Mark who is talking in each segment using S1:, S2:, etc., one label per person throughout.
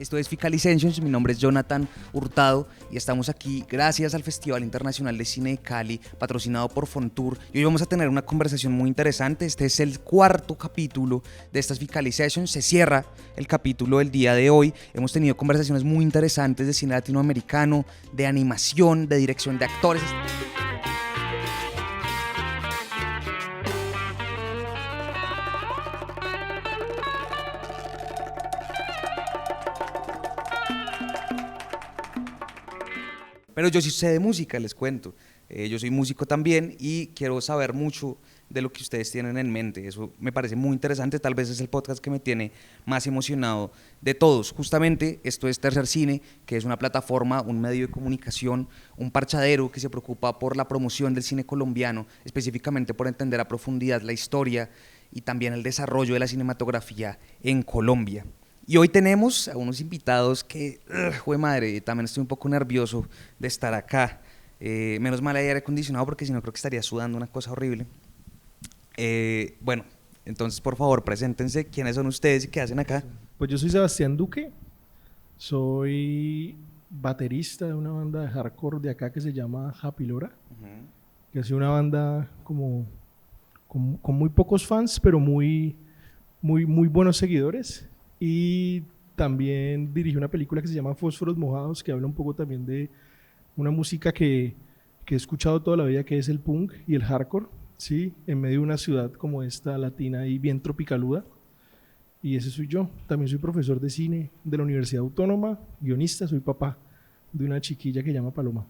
S1: Esto es Ficalicentions, mi nombre es Jonathan Hurtado y estamos aquí gracias al Festival Internacional de Cine de Cali, patrocinado por Fontour. Y hoy vamos a tener una conversación muy interesante. Este es el cuarto capítulo de estas Ficalicentions. Se cierra el capítulo del día de hoy. Hemos tenido conversaciones muy interesantes de cine latinoamericano, de animación, de dirección de actores. Pero yo sí sé de música, les cuento. Yo soy músico también y quiero saber mucho de lo que ustedes tienen en mente. Eso me parece muy interesante, tal vez es el podcast que me tiene más emocionado de todos. Justamente esto es Tercer Cine, que es una plataforma, un medio de comunicación, un parchadero que se preocupa por la promoción del cine colombiano, específicamente por entender a profundidad la historia y también el desarrollo de la cinematografía en Colombia. Y hoy tenemos a unos invitados que, jue madre, también estoy un poco nervioso de estar acá. Menos mal hay aire acondicionado porque si no creo que estaría sudando una cosa horrible. Bueno, entonces por favor preséntense, quiénes son ustedes y qué hacen acá.
S2: Pues yo soy Sebastián Duque, soy baterista de una banda de hardcore de acá que se llama Happy Lora, que es una banda como con muy pocos fans, pero muy buenos seguidores. Y también dirigí una película que se llama Fósforos Mojados, que habla un poco también de una música que he escuchado toda la vida, que es el punk y el hardcore, ¿sí? En medio de una ciudad como esta, latina y bien tropicaluda. Y ese soy yo. También soy profesor de cine de la Universidad Autónoma, guionista, soy papá de una chiquilla que se llama Paloma.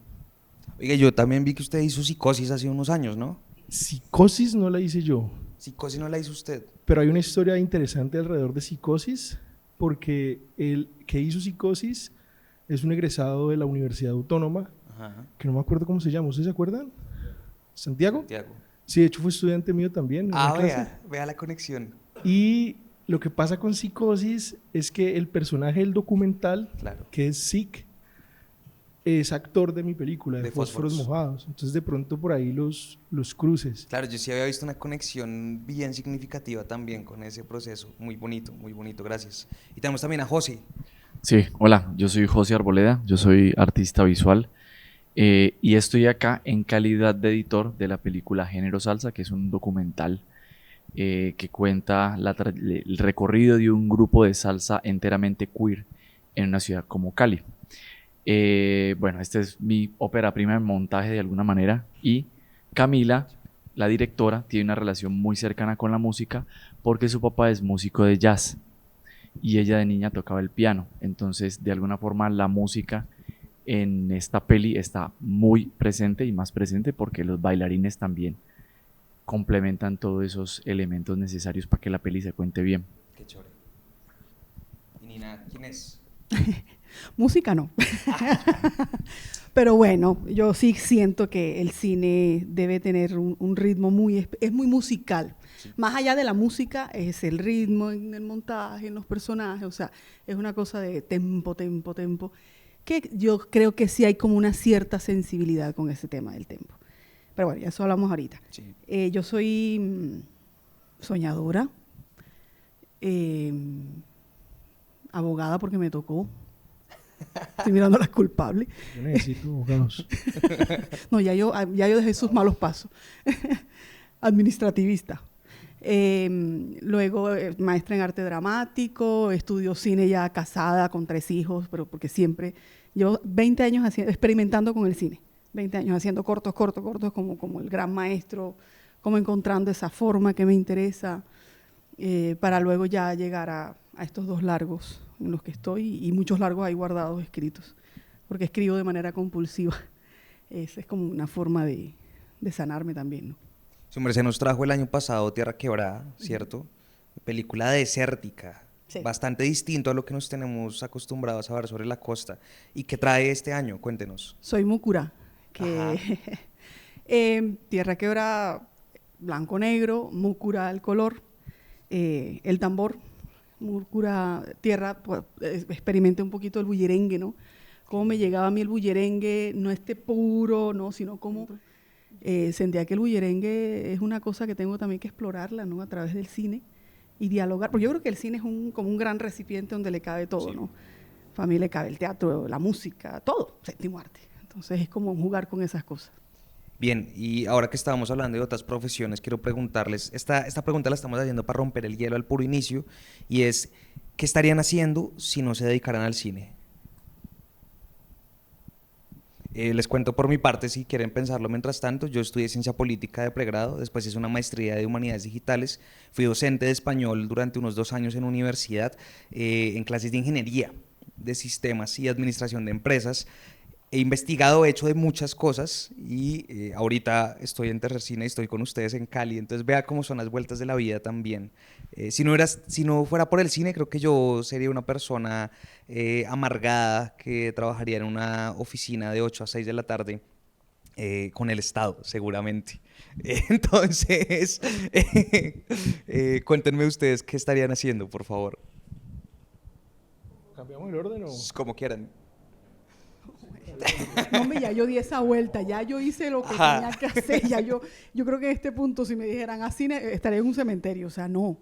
S1: Oiga, yo también vi que usted hizo Psicosis hace unos años, ¿no?
S2: Psicosis no la hice yo.
S1: Psicosis no la hizo usted.
S2: Pero hay una historia interesante alrededor de Psicosis, porque el que hizo Psicosis es un egresado de la Universidad Autónoma, que no me acuerdo cómo se llama. ¿Ustedes se acuerdan? ¿Santiago?
S1: Santiago.
S2: Sí, de hecho fue estudiante mío también.
S1: Vea la conexión.
S2: Y lo que pasa con Psicosis es que el personaje del documental,
S1: Claro,
S2: que es Sick, es actor de mi película, de Fósforos Mojados. Entonces de pronto por ahí los cruces.
S1: claro, yo sí había visto una conexión bien significativa también con ese proceso. Muy bonito, gracias. Y tenemos también a José.
S3: Sí, hola, yo soy José Arboleda, yo soy artista visual y estoy acá en calidad de editor de la película Género Salsa, que es un documental que cuenta el recorrido de un grupo de salsa enteramente queer en una ciudad como Cali. Bueno, esta es mi ópera prima en montaje de alguna manera y Camila, la directora, tiene una relación muy cercana con la música porque su papá es músico de jazz y ella de niña tocaba el piano. Entonces, de alguna forma, la música en esta peli está muy presente y más presente porque los bailarines también complementan todos esos elementos necesarios para que la peli se cuente bien.
S1: Qué chévere. Y Nina, ¿quién es?
S4: Música no. Pero bueno, yo sí siento que el cine debe tener un ritmo es muy musical. Sí. Más allá de la música es el ritmo en el montaje, en los personajes, o sea, es una cosa de tempo, que yo creo que sí hay como una cierta sensibilidad con ese tema del tempo. Pero bueno, ya eso hablamos ahorita. Sí. Yo soy soñadora, abogada porque me tocó. Estoy mirando a las culpables.
S2: Yo necesito abogados.
S4: No, ya yo dejé sus malos pasos. Administrativista. Luego maestra en arte dramático, estudio cine ya casada con 3 hijos, pero porque siempre llevo 20 años experimentando con el cine. 20 años haciendo cortos como el gran maestro, como encontrando esa forma que me interesa, para luego ya llegar a estos 2 largos en los que estoy y muchos largos ahí guardados, escritos, porque escribo de manera compulsiva. Es como una forma de sanarme también, ¿no?
S1: Su merced nos trajo el año pasado Tierra Quebrada, ¿cierto? Película desértica, sí. Bastante distinto a lo que nos tenemos acostumbrados a ver sobre la costa. ¿Y qué trae este año? Cuéntenos.
S4: Soy Mucura, Tierra Quebrada, blanco-negro, Mucura el color, el tambor. Mucura, tierra, pues, experimenté un poquito el bullerengue, ¿no? Cómo me llegaba a mí el bullerengue, no puro, ¿no? Sino como sentía que el bullerengue es una cosa que tengo también que explorarla, ¿no? A través del cine y dialogar, porque yo creo que el cine es como un gran recipiente donde le cabe todo, sí. ¿No? Para mí le cabe el teatro, la música, todo, séptimo arte. Entonces es como jugar con esas cosas.
S1: Bien, y ahora que estábamos hablando de otras profesiones, quiero preguntarles, esta pregunta la estamos haciendo para romper el hielo al puro inicio, y es, ¿qué estarían haciendo si no se dedicaran al cine? Les cuento por mi parte, si quieren pensarlo mientras tanto, yo estudié Ciencia Política de pregrado, después hice una maestría de Humanidades Digitales, fui docente de español durante unos 2 años en universidad, en clases de Ingeniería de Sistemas y Administración de Empresas. He investigado, he hecho de muchas cosas y ahorita estoy en Tercer Cine y estoy con ustedes en Cali, entonces vea cómo son las vueltas de la vida también. Si no fuera por el cine, creo que yo sería una persona amargada que trabajaría en una oficina de 8 a 6 de la tarde con el Estado, seguramente. Entonces, cuéntenme ustedes qué estarían haciendo, por favor.
S2: ¿Cambiamos el orden o...?
S1: Como quieran.
S4: No, hombre, ya yo di esa vuelta, ya yo hice lo que tenía que hacer, ya yo creo que en este punto si me dijeran a cine, estaría en un cementerio, o sea, no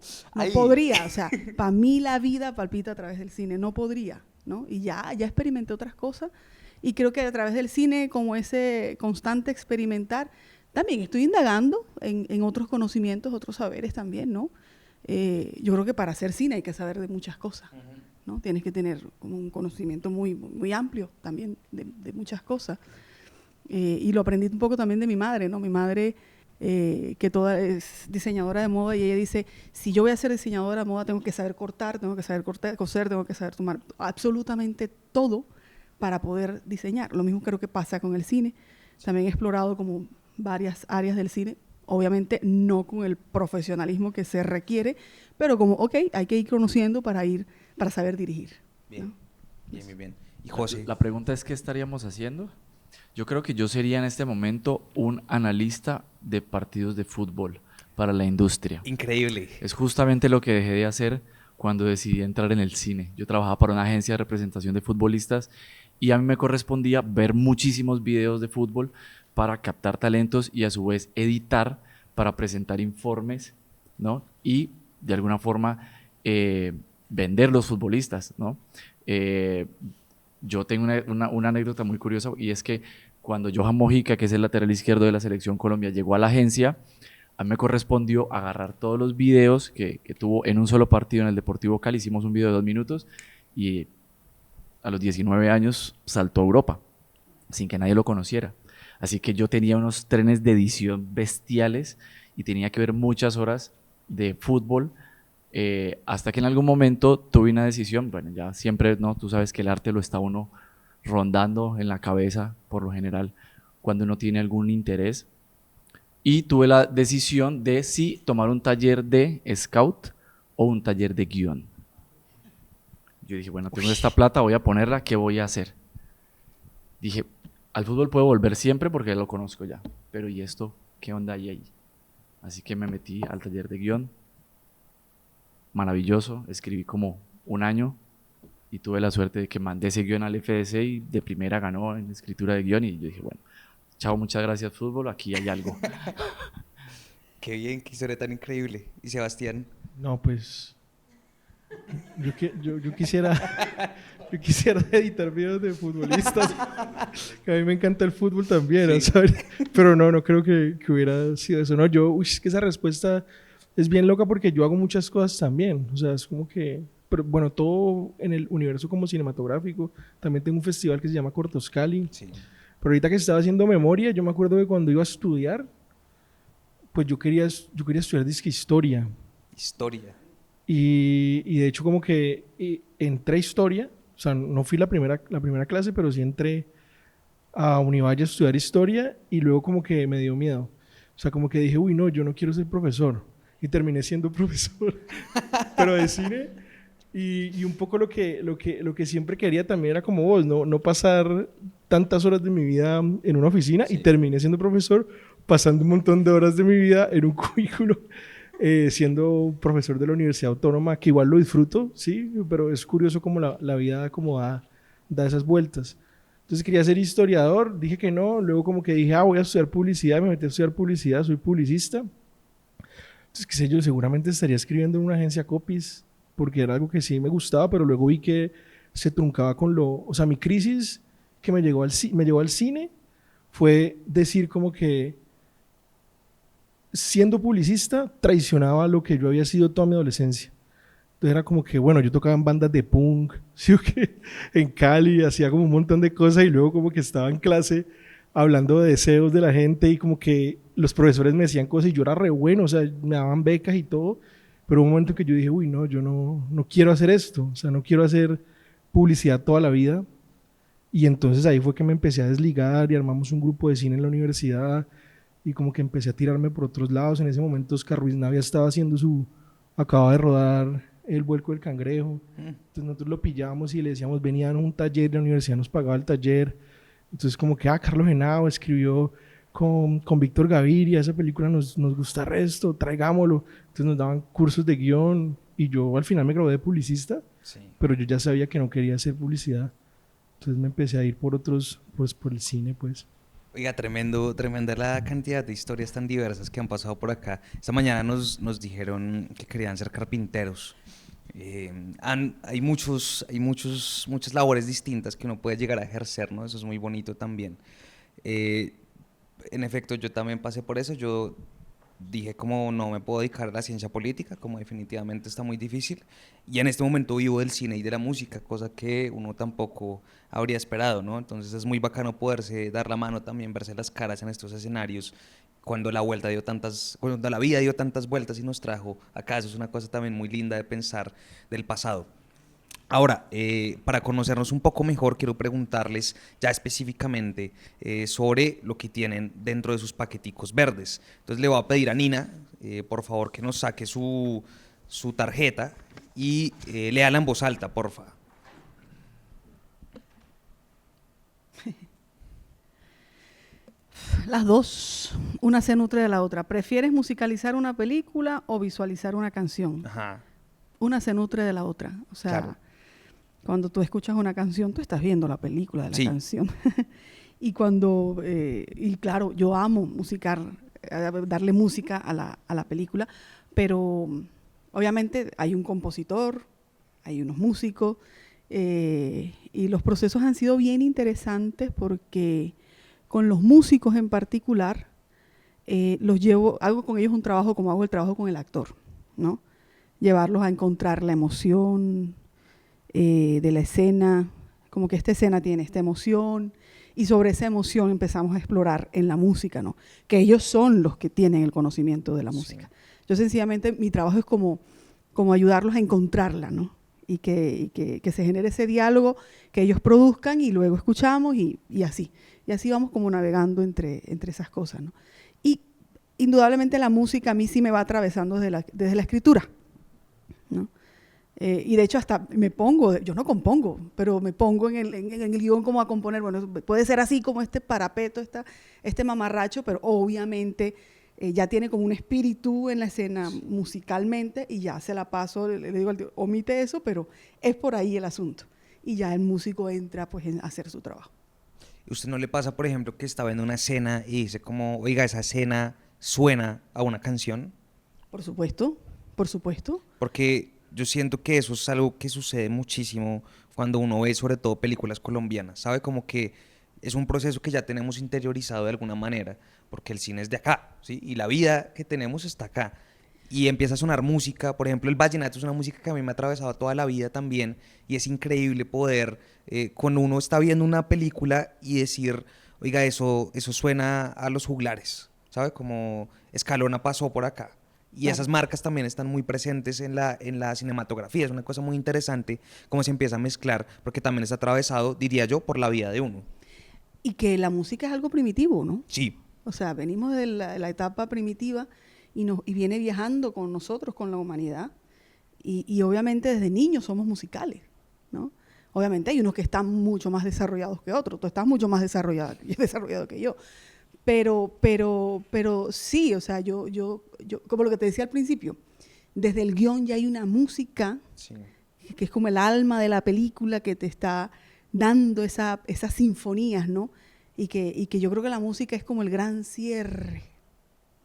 S4: podría, o sea, para mí la vida palpita a través del cine, no podría, ¿no? Y ya experimenté otras cosas y creo que a través del cine, como ese constante experimentar, también estoy indagando en otros conocimientos, otros saberes también, ¿no? Yo creo que para hacer cine hay que saber de muchas cosas. ¿No? Tienes que tener como un conocimiento muy, muy amplio también de muchas cosas. Y lo aprendí un poco también de mi madre, ¿no? Mi madre, que toda es diseñadora de moda, y ella dice, si yo voy a ser diseñadora de moda, tengo que saber cortar, coser, tengo que saber tomar absolutamente todo para poder diseñar. Lo mismo creo que pasa con el cine. También he explorado como varias áreas del cine, obviamente no con el profesionalismo que se requiere, pero como, ok, hay que ir conociendo para saber dirigir.
S1: Bien,
S4: ¿no?
S1: bien, bien, bien. Y José.
S3: La pregunta es, ¿qué estaríamos haciendo? Yo creo que yo sería en este momento un analista de partidos de fútbol para la industria.
S1: Increíble.
S3: Es justamente lo que dejé de hacer cuando decidí entrar en el cine. Yo trabajaba para una agencia de representación de futbolistas y a mí me correspondía ver muchísimos videos de fútbol para captar talentos y a su vez editar para presentar informes, ¿no? Y de alguna forma vender los futbolistas, ¿no? Yo tengo una anécdota muy curiosa y es que cuando Johan Mojica, que es el lateral izquierdo de la Selección Colombia, llegó a la agencia, a mí me correspondió agarrar todos los videos que tuvo en un solo partido en el Deportivo Cali. Hicimos un video de 2 minutos y a los 19 años saltó a Europa sin que nadie lo conociera. Así que yo tenía unos trenes de edición bestiales y tenía que ver muchas horas de fútbol hasta que en algún momento tuve una decisión. Bueno, ya siempre, ¿no? Tú sabes que el arte lo está uno rondando en la cabeza por lo general cuando uno tiene algún interés. Y tuve la decisión de si tomar un taller de scout o un taller de guión. Yo dije, bueno, tengo esta plata, voy a ponerla, ¿qué voy a hacer? Dije, al fútbol puedo volver siempre porque lo conozco ya, pero ¿y esto? ¿Qué onda hay ahí? Así que me metí al taller de guión. Maravilloso, escribí como 1 año y tuve la suerte de que mandé ese guión al FDC y de primera ganó en escritura de guión y yo dije, bueno, chao, muchas gracias fútbol, aquí hay algo.
S1: Qué bien, qué historia tan increíble. ¿Y Sebastián?
S2: No, pues yo quisiera editar videos de futbolistas, que a mí me encanta el fútbol también,
S1: Sí.
S2: ¿sabes? Pero no creo que hubiera sido eso. No, es que esa respuesta es bien loca porque yo hago muchas cosas también. O sea, es como que, pero bueno, todo en el universo como cinematográfico. También tengo un festival que se llama Cortos Cali.
S1: Sí.
S2: Pero ahorita que estaba haciendo memoria, yo me acuerdo que cuando iba a estudiar, pues yo quería estudiar disque historia.
S1: Historia.
S2: Y de hecho como que entré a historia, o sea, no fui la primera clase, pero sí entré a Univalle a estudiar historia y luego como que me dio miedo. O sea, como que dije, uy, no, yo no quiero ser profesor. Y terminé siendo profesor, pero de cine. Y un poco lo que siempre quería también era como vos, no pasar tantas horas de mi vida en una oficina,
S1: Sí.
S2: y terminé siendo profesor, pasando un montón de horas de mi vida en un cubículo, siendo profesor de la Universidad Autónoma, que igual lo disfruto, sí, pero es curioso como la vida como da esas vueltas. Entonces quería ser historiador, dije que no, luego como que dije, voy a estudiar publicidad, me metí a estudiar publicidad, soy publicista. Entonces, qué sé yo, seguramente estaría escribiendo en una agencia copies, porque era algo que sí me gustaba, pero luego vi que se truncaba con o sea, mi crisis que me llevó al cine fue decir como que siendo publicista traicionaba lo que yo había sido toda mi adolescencia. Entonces era como que, bueno, yo tocaba en bandas de punk, ¿sí o qué? En Cali, hacía como un montón de cosas y luego como que estaba en clase hablando de deseos de la gente y como que los profesores me decían cosas y yo era re bueno, o sea, me daban becas y todo, pero hubo un momento que yo dije, uy, no, yo no quiero hacer esto, o sea, no quiero hacer publicidad toda la vida. Y entonces ahí fue que me empecé a desligar y armamos un grupo de cine en la universidad y como que empecé a tirarme por otros lados. En ese momento Oscar Ruiz Navia estaba haciendo acababa de rodar El vuelco del cangrejo. Entonces nosotros lo pillábamos y le decíamos, venían a un taller, la universidad nos pagaba el taller. Entonces como que, Carlos Henao escribió con Víctor Gaviria, esa película nos gusta resto, traigámoslo. Entonces nos daban cursos de guión y yo al final me gradué de publicista,
S1: Sí.
S2: pero yo ya sabía que no quería hacer publicidad. Entonces me empecé a ir por otros, pues por el cine, pues.
S1: Oiga, tremenda la cantidad de historias tan diversas que han pasado por acá. Esta mañana nos dijeron que querían ser carpinteros. Hay muchas labores distintas que uno puede llegar a ejercer, ¿no? Eso es muy bonito también. En efecto, yo también pasé por eso. Yo dije como no me puedo dedicar a la ciencia política, como definitivamente está muy difícil. Y en este momento vivo del cine y de la música, cosa que uno tampoco habría esperado, ¿no? Entonces es muy bacano poderse dar la mano también, verse las caras en estos escenarios cuando cuando la vida dio tantas vueltas y nos trajo acá. Eso es una cosa también muy linda de pensar del pasado. Ahora, para conocernos un poco mejor, quiero preguntarles ya específicamente sobre lo que tienen dentro de sus paqueticos verdes. Entonces le voy a pedir a Nina, por favor, que nos saque su tarjeta y léala en voz alta, porfa.
S4: Las dos, una se nutre de la otra. ¿Prefieres musicalizar una película o visualizar una canción?
S1: Ajá.
S4: Una se nutre de la otra. O sea,
S1: Claro.
S4: cuando tú escuchas una canción, tú estás viendo la película de la
S1: Sí.
S4: canción. Y claro, yo amo darle música a la película, pero obviamente hay un compositor, hay unos músicos, y los procesos han sido bien interesantes porque con los músicos en particular, hago con ellos un trabajo como hago el trabajo con el actor, ¿no? Llevarlos a encontrar la emoción de la escena, como que esta escena tiene esta emoción, y sobre esa emoción empezamos a explorar en la música, ¿no? Que ellos son los que tienen el conocimiento de la música. Sí. Yo sencillamente, mi trabajo es como ayudarlos a encontrarla, ¿no? Y que se genere ese diálogo, que ellos produzcan y luego escuchamos y así. Y así vamos como navegando entre esas cosas, ¿no? Y indudablemente la música a mí sí me va atravesando desde la escritura, ¿no? Y de hecho hasta yo no compongo, pero me pongo en el guión como a componer. Bueno, puede ser así como este parapeto, este mamarracho, pero obviamente ya tiene como un espíritu en la escena musicalmente y ya se la paso, le digo al tío, omite eso, pero es por ahí el asunto. Y ya el músico entra pues a hacer su trabajo.
S1: ¿Usted no le pasa, por ejemplo, que está viendo una escena y dice como, oiga, esa escena suena a una canción?
S4: Por supuesto, por supuesto.
S1: Porque yo siento que eso es algo que sucede muchísimo cuando uno ve sobre todo películas colombianas, ¿sabe? Como que es un proceso que ya tenemos interiorizado de alguna manera, porque el cine es de acá, ¿sí? Y la vida que tenemos está acá. Y empieza a sonar música, por ejemplo, el vallenato es una música que a mí me ha atravesado toda la vida también, y es increíble poder, cuando uno está viendo una película y decir, oiga, eso suena a Los Juglares, ¿sabe? Como Escalona pasó por acá. Y claro, esas marcas también están muy presentes en la cinematografía. Es una cosa muy interesante cómo se empieza a mezclar, porque también es atravesado, diría yo, por la vida de uno.
S4: Y que la música es algo primitivo, ¿no?
S1: Sí.
S4: O sea, venimos de la etapa primitiva y viene viajando con nosotros, con la humanidad. Y obviamente desde niños somos musicales, ¿no? Obviamente hay unos que están mucho más desarrollados que otros. Tú estás mucho más desarrollado que yo. Pero sí, o sea, yo, como lo que te decía al principio, desde el guión ya hay una música, sí, que es como el alma de la película que te está dando esas sinfonías, ¿no? Y que yo creo que la música es como el gran cierre,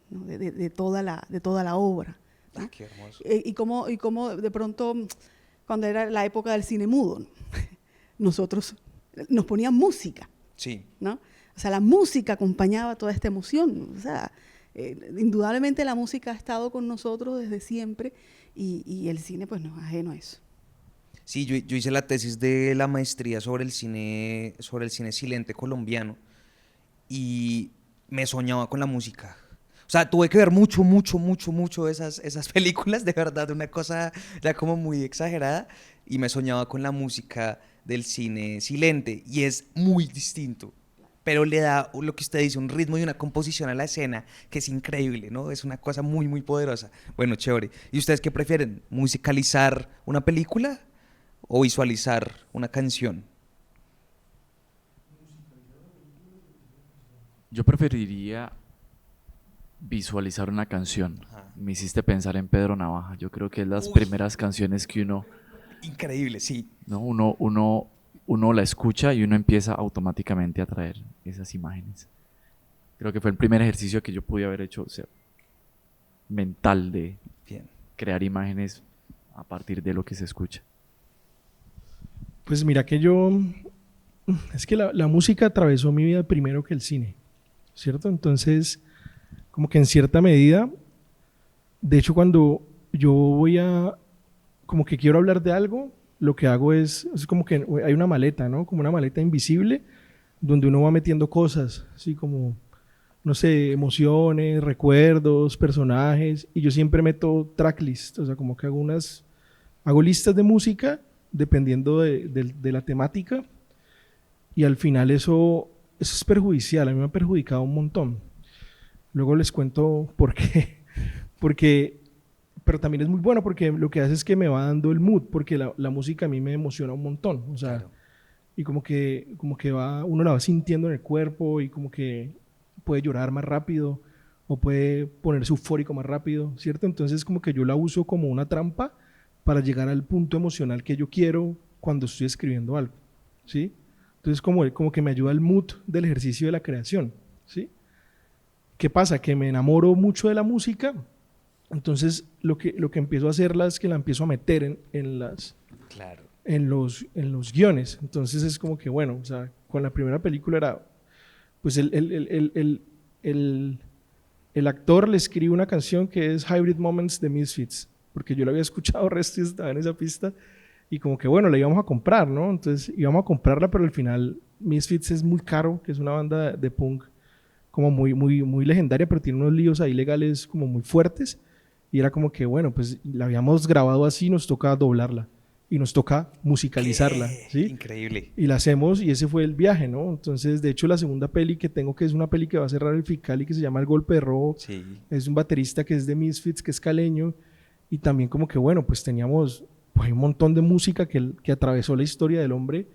S4: ¿no? de toda la obra, ¿no?
S1: Qué hermoso.
S4: Y como de pronto, cuando era la época del cine mudo, ¿no? nosotros nos ponían música,
S1: Sí.
S4: ¿no? O sea, la música acompañaba toda esta emoción. O sea, indudablemente la música ha estado con nosotros desde siempre y el cine pues no es ajeno a eso.
S1: Sí, yo hice la tesis de la maestría sobre el cine silente colombiano y me soñaba con la música. O sea, tuve que ver mucho de esas películas, de verdad, una cosa ya como muy exagerada, y me soñaba con la música del cine silente, y es muy distinto, pero le da lo que usted dice, un ritmo y una composición a la escena que es increíble, ¿no? Es una cosa muy poderosa. Bueno, chévere. ¿Y ustedes qué prefieren? ¿Musicalizar una película o visualizar una canción?
S3: Yo preferiría visualizar una canción.
S1: Ajá.
S3: Me hiciste pensar en Pedro Navaja. Yo creo que es las
S1: Uy.
S3: primeras canciones que
S1: Increíble, sí.
S3: ¿no? Uno la escucha y uno empieza automáticamente a traer esas imágenes. Creo que fue el primer ejercicio que yo pude haber hecho, o sea, mental, de
S1: Bien.
S3: crear imágenes a partir de lo que se escucha.
S2: Pues mira que es que la música atravesó mi vida primero que el cine, ¿cierto? Entonces, como que en cierta medida, de hecho cuando yo como que quiero hablar de algo, lo que hago es como que hay una maleta, ¿no? Como una maleta invisible donde uno va metiendo cosas, así como, no sé, emociones, recuerdos, personajes, y yo siempre meto tracklist, o sea, como que hago listas de música dependiendo de la temática, y al final eso es perjudicial, a mí me ha perjudicado un montón. Luego les cuento por qué, pero también es muy bueno porque lo que hace es que me va dando el mood, porque la música a mí me emociona un montón, o sea,
S1: Claro.
S2: y como que uno la va sintiendo en el cuerpo y como que puede llorar más rápido o puede ponerse eufórico más rápido, ¿cierto? Entonces como que yo la uso como una trampa para llegar al punto emocional que yo quiero cuando estoy escribiendo algo, ¿sí? Entonces como que me ayuda el mood del ejercicio de la creación, ¿sí? ¿Qué pasa? Que me enamoro mucho de la música, entonces lo que empiezo a hacerla es que la empiezo a meter
S1: Claro.
S2: en los guiones. Entonces es como que, bueno, o sea, con la primera película era, pues el actor le escribe una canción que es Hybrid Moments de Misfits, porque yo la había escuchado resto y estaba en esa pista, y como que, bueno, la íbamos a comprar, ¿no? Entonces íbamos a comprarla, pero al final Misfits es muy caro, que es una banda de punk como muy legendaria, pero tiene unos líos ahí legales como muy fuertes, y era como que, bueno, pues la habíamos grabado así, nos toca doblarla y nos toca musicalizarla,
S1: ¿Qué?
S2: ¿sí?
S1: Increíble.
S2: Y la hacemos y ese fue el viaje, ¿no? Entonces, de hecho, la segunda peli que tengo, que es una peli que va a cerrar el Ficali, que se llama El Golpe de Robo,
S1: Sí.
S2: es un baterista que es de Misfits, que es caleño, y también como que, bueno, pues teníamos hay un montón de música que atravesó la historia del hombre,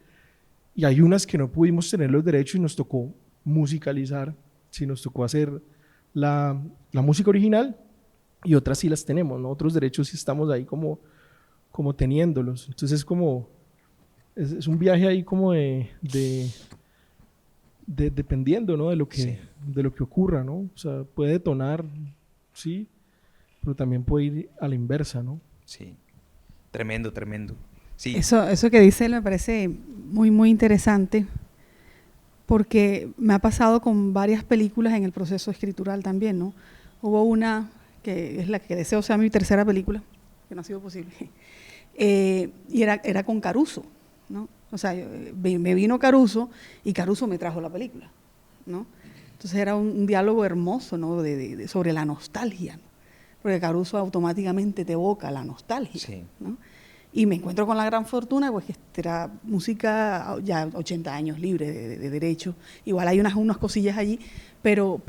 S2: y hay unas que no pudimos tener los derechos y nos tocó musicalizar, sí, nos tocó hacer la música original, y otras sí las tenemos, ¿no? Otros derechos sí estamos ahí como teniéndolos. Entonces es un viaje ahí como dependiendo, ¿no?
S1: Sí.
S2: De lo que ocurra, ¿no? O sea, puede detonar, sí, pero también puede ir a la inversa, ¿no?
S1: Sí. Tremendo. Sí.
S4: Eso que dice él me parece muy interesante, porque me ha pasado con varias películas en el proceso escritural también, ¿no? Hubo una que es la que deseo sea mi tercera película, que no ha sido posible, y era con Caruso, ¿no? O sea, me vino Caruso y Caruso me trajo la película, ¿no? Entonces era un diálogo hermoso, ¿no? Sobre la nostalgia, ¿no? Porque Caruso automáticamente te evoca la nostalgia,
S1: Sí.
S4: ¿no? Y me encuentro con la gran fortuna, pues que era música ya 80 años libre de derecho. Igual hay unas cosillas allí, pero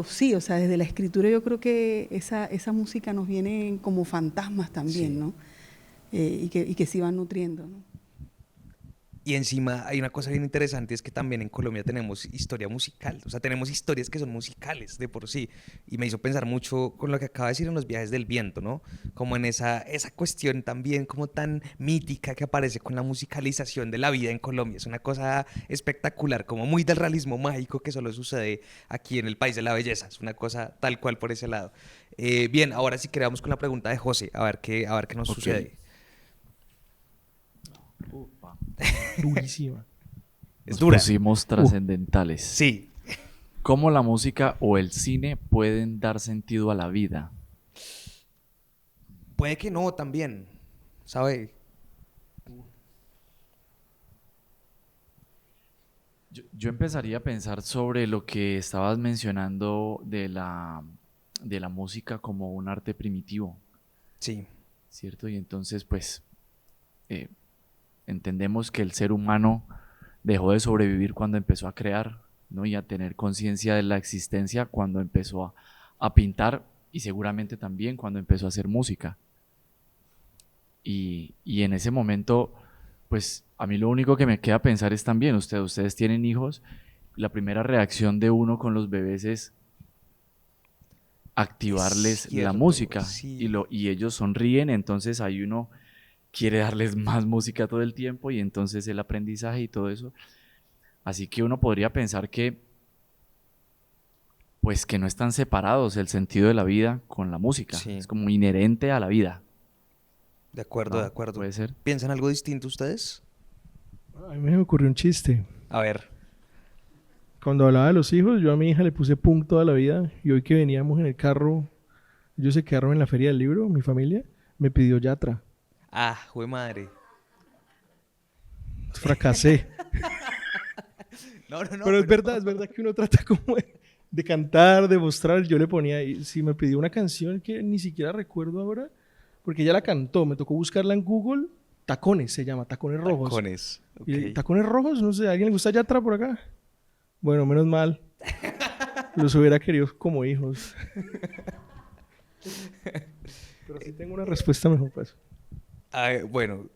S4: sí, o sea, desde la escritura yo creo que esa música nos viene como fantasmas también,
S1: Sí.
S4: ¿no? Y que se van nutriendo, ¿no?
S1: Y encima hay una cosa bien interesante, es que también en Colombia tenemos historia musical, o sea, tenemos historias que son musicales de por sí, y me hizo pensar mucho con lo que acaba de decir en los viajes del viento, ¿no? Como en esa cuestión también como tan mítica que aparece con la musicalización de la vida en Colombia, es una cosa espectacular, como muy del realismo mágico que solo sucede aquí en el país de la belleza, es una cosa tal cual por ese lado. Bien, ahora sí quedamos con la pregunta de José, a ver qué nos
S3: Ok.
S1: sucede.
S2: durísima.
S1: Es
S3: Nos
S1: dura.
S3: pusimos trascendentales.
S1: Sí.
S3: ¿Cómo la música o el cine pueden dar sentido a la vida?
S1: Puede que no también, ¿sabe?
S3: Yo empezaría a pensar sobre lo que estabas mencionando de la música como un arte primitivo,
S1: Sí.
S3: ¿cierto? Y entonces, pues, eh, entendemos que el ser humano dejó de sobrevivir cuando empezó a crear, ¿no? Y a tener conciencia de la existencia cuando empezó a pintar y seguramente también cuando empezó a hacer música. Y en ese momento, pues a mí lo único que me queda pensar es también, ustedes tienen hijos, la primera reacción de uno con los bebés es
S1: Es
S3: activarles la
S1: cierto,
S3: música
S1: sí.
S3: y ellos sonríen, entonces ahí uno quiere darles más música todo el tiempo y entonces el aprendizaje y todo eso. Así que uno podría pensar que pues que no están separados el sentido de la vida con la música,
S1: Sí.
S3: es como inherente a la vida,
S1: De acuerdo, de
S3: ¿no?
S1: acuerdo.
S3: Puede ser.
S1: ¿Piensan algo distinto ustedes?
S2: A mí me ocurrió un chiste.
S1: A ver.
S2: Cuando hablaba de los hijos, yo a mi hija le puse punk toda la vida y hoy que veníamos en el carro, ellos se quedaron en la feria del libro, mi familia, me pidió Yatra.
S1: Ah, jue madre.
S2: Fracasé.
S1: No, no, no.
S2: Pero es verdad que uno trata como de cantar, de mostrar. Yo le ponía, y si me pidió una canción que ni siquiera recuerdo ahora, porque ella la cantó, me tocó buscarla en Google. Tacones se llama, Tacones Rojos.
S1: Tacones. Ok.
S2: Y Tacones Rojos, no sé, ¿a alguien le gusta Yatra por acá? Bueno, menos mal. Los hubiera querido como hijos. Pero sí tengo una respuesta mejor para eso.
S1: Bueno,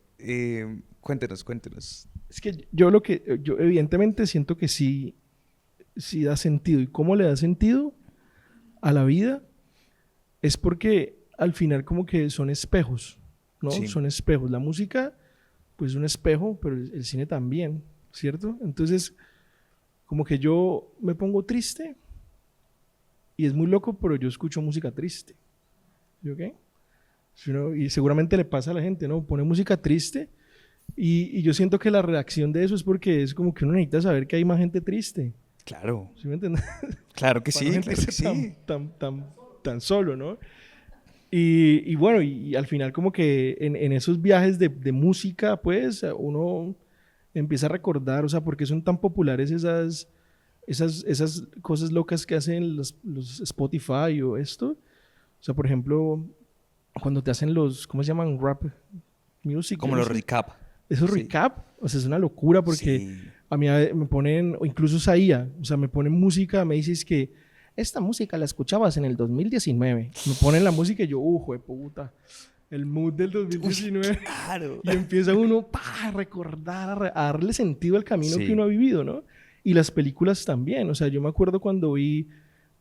S1: cuéntenos, cuéntenos.
S2: Es que yo evidentemente siento que sí, sí da sentido. ¿Y cómo le da sentido a la vida? Es porque al final como que son espejos, ¿no?
S1: Sí.
S2: Son espejos. La música, pues es un espejo, pero el cine también, ¿cierto? Entonces, como que yo me pongo triste y es muy loco, pero yo escucho música triste. ¿Sí, ok? Y seguramente le pasa a la gente, ¿no? Pone música triste y yo siento que la reacción de eso es porque es como que uno necesita saber que hay más gente triste.
S1: Claro.
S2: ¿Sí me entiendes?
S1: Claro que
S2: Para no
S1: sí, claro que
S2: sentirse
S1: sí.
S2: tan solo, ¿no? Y bueno, y al final como que en esos viajes de música, pues uno empieza a recordar, o sea, por qué son tan populares esas cosas locas que hacen los Spotify o esto. O sea, por ejemplo, cuando te hacen ¿cómo se llaman? Rap music.
S1: Como
S2: yo no
S1: los
S2: sé.
S1: recap.
S2: Esos
S1: Sí.
S2: recap, o sea, es una locura porque
S1: Sí.
S2: a mí me ponen, o incluso Saía, o sea, me ponen música, me dices que esta música la escuchabas en el 2019. Me ponen la música y yo, de puta, el mood del 2019.
S1: Claro.
S2: Y empieza uno a recordar, a darle sentido al camino
S1: Sí.
S2: que uno ha vivido, ¿no? Y las películas también, o sea, yo me acuerdo cuando vi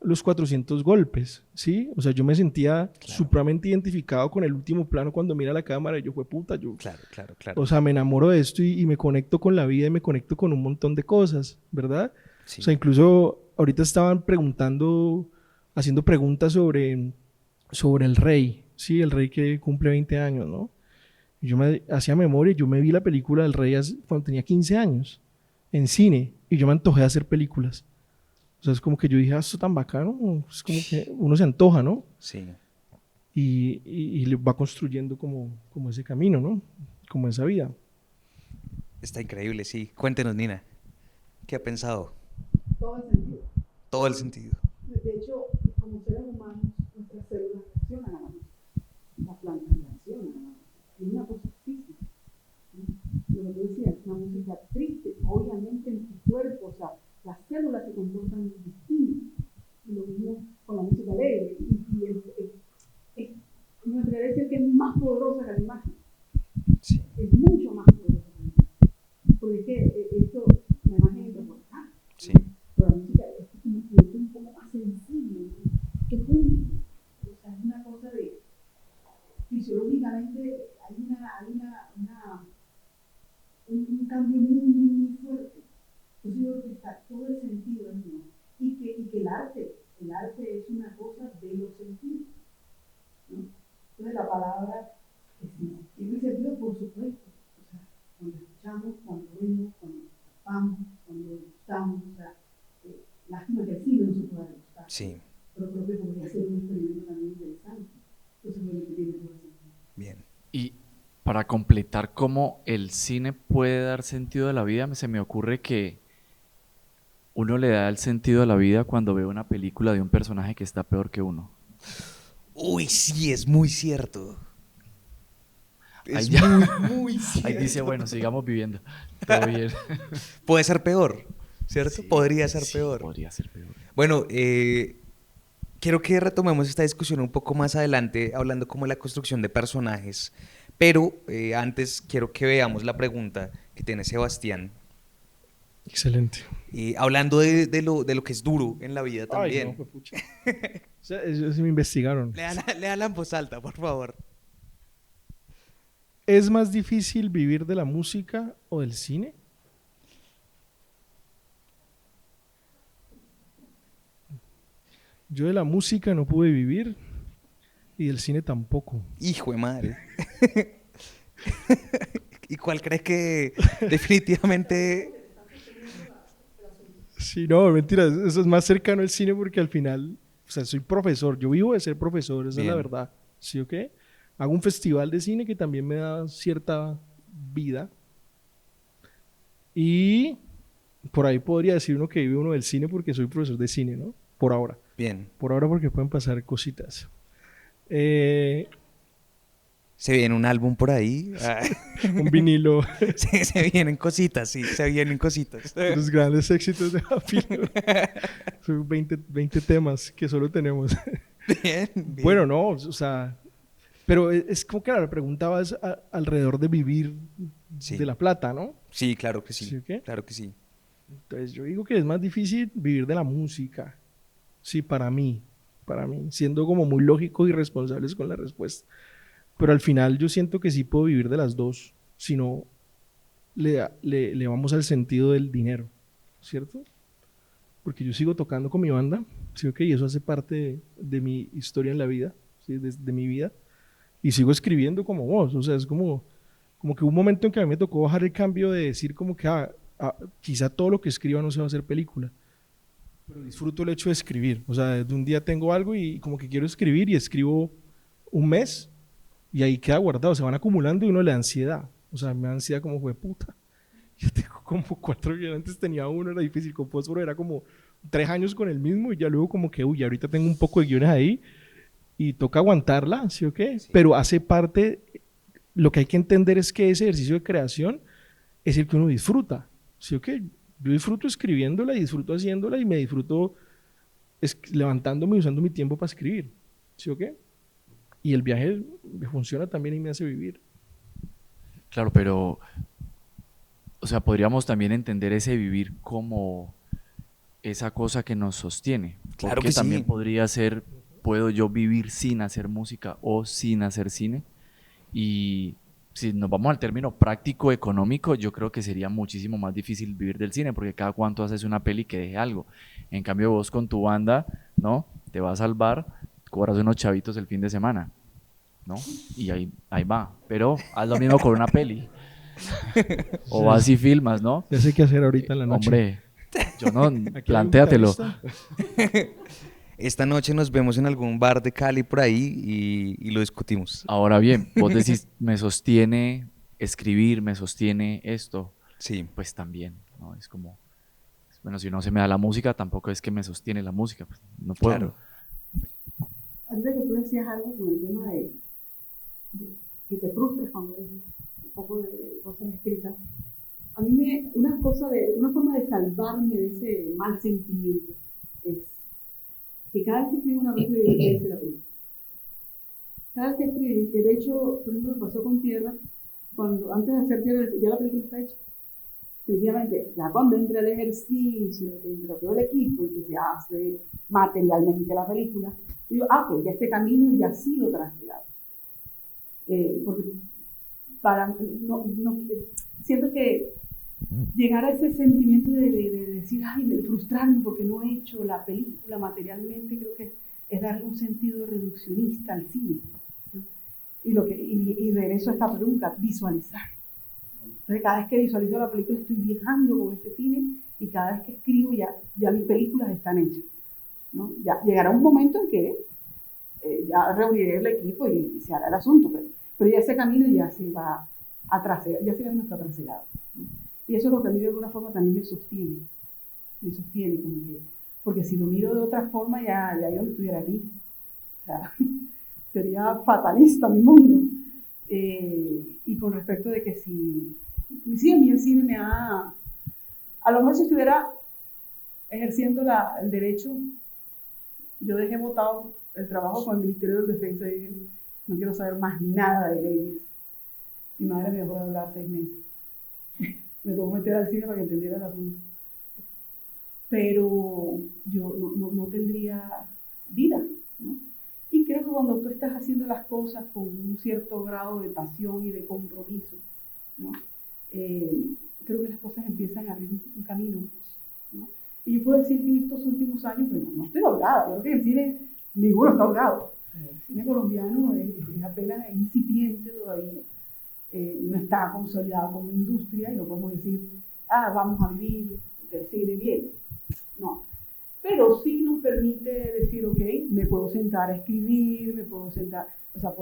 S2: Los 400 golpes, ¿sí? O sea, yo me sentía supremamente identificado con el último plano cuando mira la cámara y yo, puta, yo...
S1: Claro, claro, claro.
S2: O sea, me enamoro de esto y me conecto con la vida y me conecto con un montón de cosas, ¿verdad?
S1: Sí.
S2: O sea, incluso ahorita estaban haciendo preguntas sobre el rey, ¿sí? El rey que cumple 20 años, ¿no? Y yo me hacía memoria, yo me vi la película del rey cuando tenía 15 años, en cine, y yo me antojé de hacer películas. O sea, es como que yo dije, esto tan bacano, es como que uno se antoja, ¿no?
S1: Sí.
S2: Y le va construyendo como ese camino, ¿no? Como esa vida.
S1: Está increíble, sí. Cuéntenos, Nina. ¿Qué ha pensado?
S4: Todo el sentido.
S1: Todo el sentido.
S4: De hecho, como seres humanos, nuestras células reaccionan a la música. Las plantas reaccionan a la música. Es una cosa física. ¿Sí? Lo que tú decías, una música triste, obviamente en tu cuerpo, o sea, las células se comportan distintas. Y lo mismo con la música alegre. Me atrevería a decir que es más poderosa que la imagen.
S1: Sí.
S4: Es mucho más poderosa que la imagen. Porque es que esto, la imagen es insoportable.
S1: Sí.
S4: Pero la música es como que es un poco más sensible, ¿no? Que público. O sea, es una cosa de fisiológicamente hay un cambio muy fuerte. Entonces yo creo que está todo el sentido en uno. Y que el arte es una cosa de los sentidos, ¿no? Entonces la palabra tiene sentido, por supuesto. O sea, cuando
S3: para completar cómo el cine puede dar sentido a la vida, se me ocurre que uno le da el sentido a la vida cuando ve una película de un personaje que está peor que uno.
S1: Uy, sí, es muy cierto.
S3: Ahí
S1: Es
S3: ya-
S1: muy cierto.
S3: Ahí dice, bueno, sigamos viviendo. Todo bien.
S1: Puede ser peor, ¿cierto?
S3: Sí,
S1: Podría ser
S3: sí,
S1: peor.
S3: podría ser peor.
S1: Bueno, quiero que retomemos esta discusión un poco más adelante, hablando como de la construcción de personajes. Pero antes quiero que veamos la pregunta que tiene Sebastián.
S2: Excelente.
S1: Hablando de lo que es duro en la vida también.
S2: Ay, no, pucha. O sea, eso sí me investigaron.
S1: Léala en voz alta, por favor.
S2: ¿Es más difícil vivir de la música o del cine? Yo de la música no pude vivir y del cine tampoco.
S1: Hijo de madre. ¿Y cuál crees que definitivamente...
S2: Sí, no, mentira, eso es más cercano al cine porque al final, o sea, soy profesor, yo vivo de ser profesor, esa es la
S1: Bien.
S2: verdad, ¿sí o qué? Hago un festival de cine que también me da cierta vida y por ahí podría decir uno que vive uno del cine porque soy profesor de cine, ¿no? Por ahora porque pueden pasar cositas.
S1: Se viene un álbum por ahí.
S2: Un vinilo,
S1: Se vienen cositas, sí, se vienen cositas.
S2: los grandes éxitos de Happy Loop. Son 20 temas que solo tenemos.
S1: Bien, bien.
S2: Bueno, no, o sea, pero es como que la pregunta va alrededor de vivir
S1: Sí.
S2: de la plata, ¿no?
S1: Sí, claro que sí.
S2: ¿Sí o qué?
S1: Claro que sí.
S2: Entonces yo digo que es más difícil vivir de la música. Sí, para mí, siendo como muy lógicos y responsables con la respuesta. Pero al final yo siento que sí puedo vivir de las dos, si no le vamos al sentido del dinero, ¿cierto? Porque yo sigo tocando con mi banda, ¿sí o qué? Y eso hace parte de mi historia en la vida, ¿sí? De mi vida. Y sigo escribiendo como vos, o sea, es como que hubo un momento en que a mí me tocó bajar el cambio de decir como que quizá todo lo que escriba no se va a hacer película, pero disfruto el hecho de escribir, o sea, de un día tengo algo y como que quiero escribir y escribo un mes y ahí queda guardado, se van acumulando y uno le da ansiedad, o sea, me da ansiedad como fue puta. Yo tengo como 4 guiones, antes tenía uno, era difícil, con Fósforo era como 3 años con el mismo y ya luego como que, uy, ahorita tengo un poco de guiones ahí y toca aguantarla, ¿sí o qué?
S1: Sí.
S2: Pero hace parte, lo que hay que entender es que ese ejercicio de creación es el que uno disfruta, ¿sí o qué? Yo disfruto escribiéndola y disfruto haciéndola y me disfruto levantándome y usando mi tiempo para escribir, ¿sí o qué? Y el viaje me funciona también y me hace vivir.
S3: Claro, pero, o sea, podríamos también entender ese vivir como esa cosa que nos sostiene.
S1: Claro
S3: Porque
S1: que sí.
S3: también podría ser, puedo yo vivir sin hacer música o sin hacer cine. Y si nos vamos al término práctico económico, yo creo que sería muchísimo más difícil vivir del cine, porque cada cuánto haces una peli que deje algo. En cambio, vos con tu banda, ¿no? Te vas al bar, cobras unos chavitos el fin de semana, ¿no? Y ahí va. Pero haz lo mismo con una peli. O vas y filmas, ¿no?
S2: Ya sé qué hacer ahorita en la noche.
S3: Hombre, yo no,
S2: Aquí hay un
S3: plantéatelo.
S2: guitarrista.
S1: Esta noche nos vemos en algún bar de Cali por ahí y lo discutimos.
S3: Ahora bien, vos decís, me sostiene escribir, me sostiene esto.
S1: Sí.
S3: Pues también, ¿no? Es como, bueno, si no se me da la música, tampoco es que me sostiene la música, pues no puedo.
S1: Claro.
S4: Antes de que tú decías algo con el tema de que te frustras cuando ves un poco de cosas escritas, a mí una forma de salvarme de ese mal sentimiento es que cada vez que escribo una película yo hice la película. Cada vez que escribí, que de hecho, por ejemplo, me pasó con Tierra, cuando antes de hacer Tierra ya la película está hecha. Sencillamente, ya cuando entra el ejercicio, que entra todo el equipo y que se hace materialmente la película, digo, ok, ya este camino ya ha sido trasladado. Porque siento que llegar a ese sentimiento de decir, ay, de frustrarme porque no he hecho la película materialmente, creo que es darle un sentido reduccionista al cine, ¿no? Y regreso a esta pregunta, visualizar. Entonces, cada vez que visualizo la película estoy viajando con ese cine y cada vez que escribo ya mis películas están hechas, ¿no? Ya llegará un momento en que ya reuniré el equipo y se hará el asunto, pero pero ya ese camino ya se va a trasegar, ya ese camino está trasegado, ¿no? Y eso es lo que a mí de alguna forma también me sostiene como que, porque si lo miro de otra forma ya yo no estuviera aquí, o sea, sería fatalista mi mundo. Y con respecto de que sí, a mí el cine me ha, a lo mejor si estuviera ejerciendo el derecho, yo dejé votado el trabajo con el Ministerio de Defensa y no quiero saber más nada de leyes. Mi madre me dejó de hablar 6 meses. Me tocó meter al cine para que entendiera el asunto. Pero yo no tendría vida, ¿no? Y creo que cuando tú estás haciendo las cosas con un cierto grado de pasión y de compromiso, ¿no? Creo que las cosas empiezan a abrir un camino, ¿no? Y yo puedo decir que en estos últimos años, pues no estoy holgada. Yo creo que en el cine ninguno está holgado. El cine colombiano es apenas incipiente todavía. No está consolidado como una industria y no podemos decir, vamos a vivir del cine bien. No. Pero sí nos permite decir, ok, me puedo sentar a escribir, puedo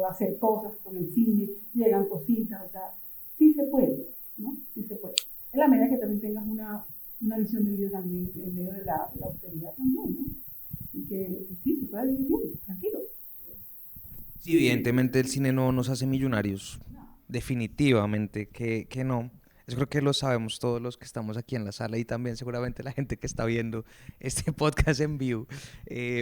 S4: hacer cosas con el cine, llegan cositas, o sea, sí se puede, ¿no? Sí se puede. En la medida que también tengas una visión de vida también en medio de la austeridad también, ¿no? Y que sí, se puede vivir bien, tranquilo.
S1: Sí, evidentemente el cine no nos hace millonarios, definitivamente que no. Yo creo que lo sabemos todos los que estamos aquí en la sala y también seguramente la gente que está viendo este podcast en vivo.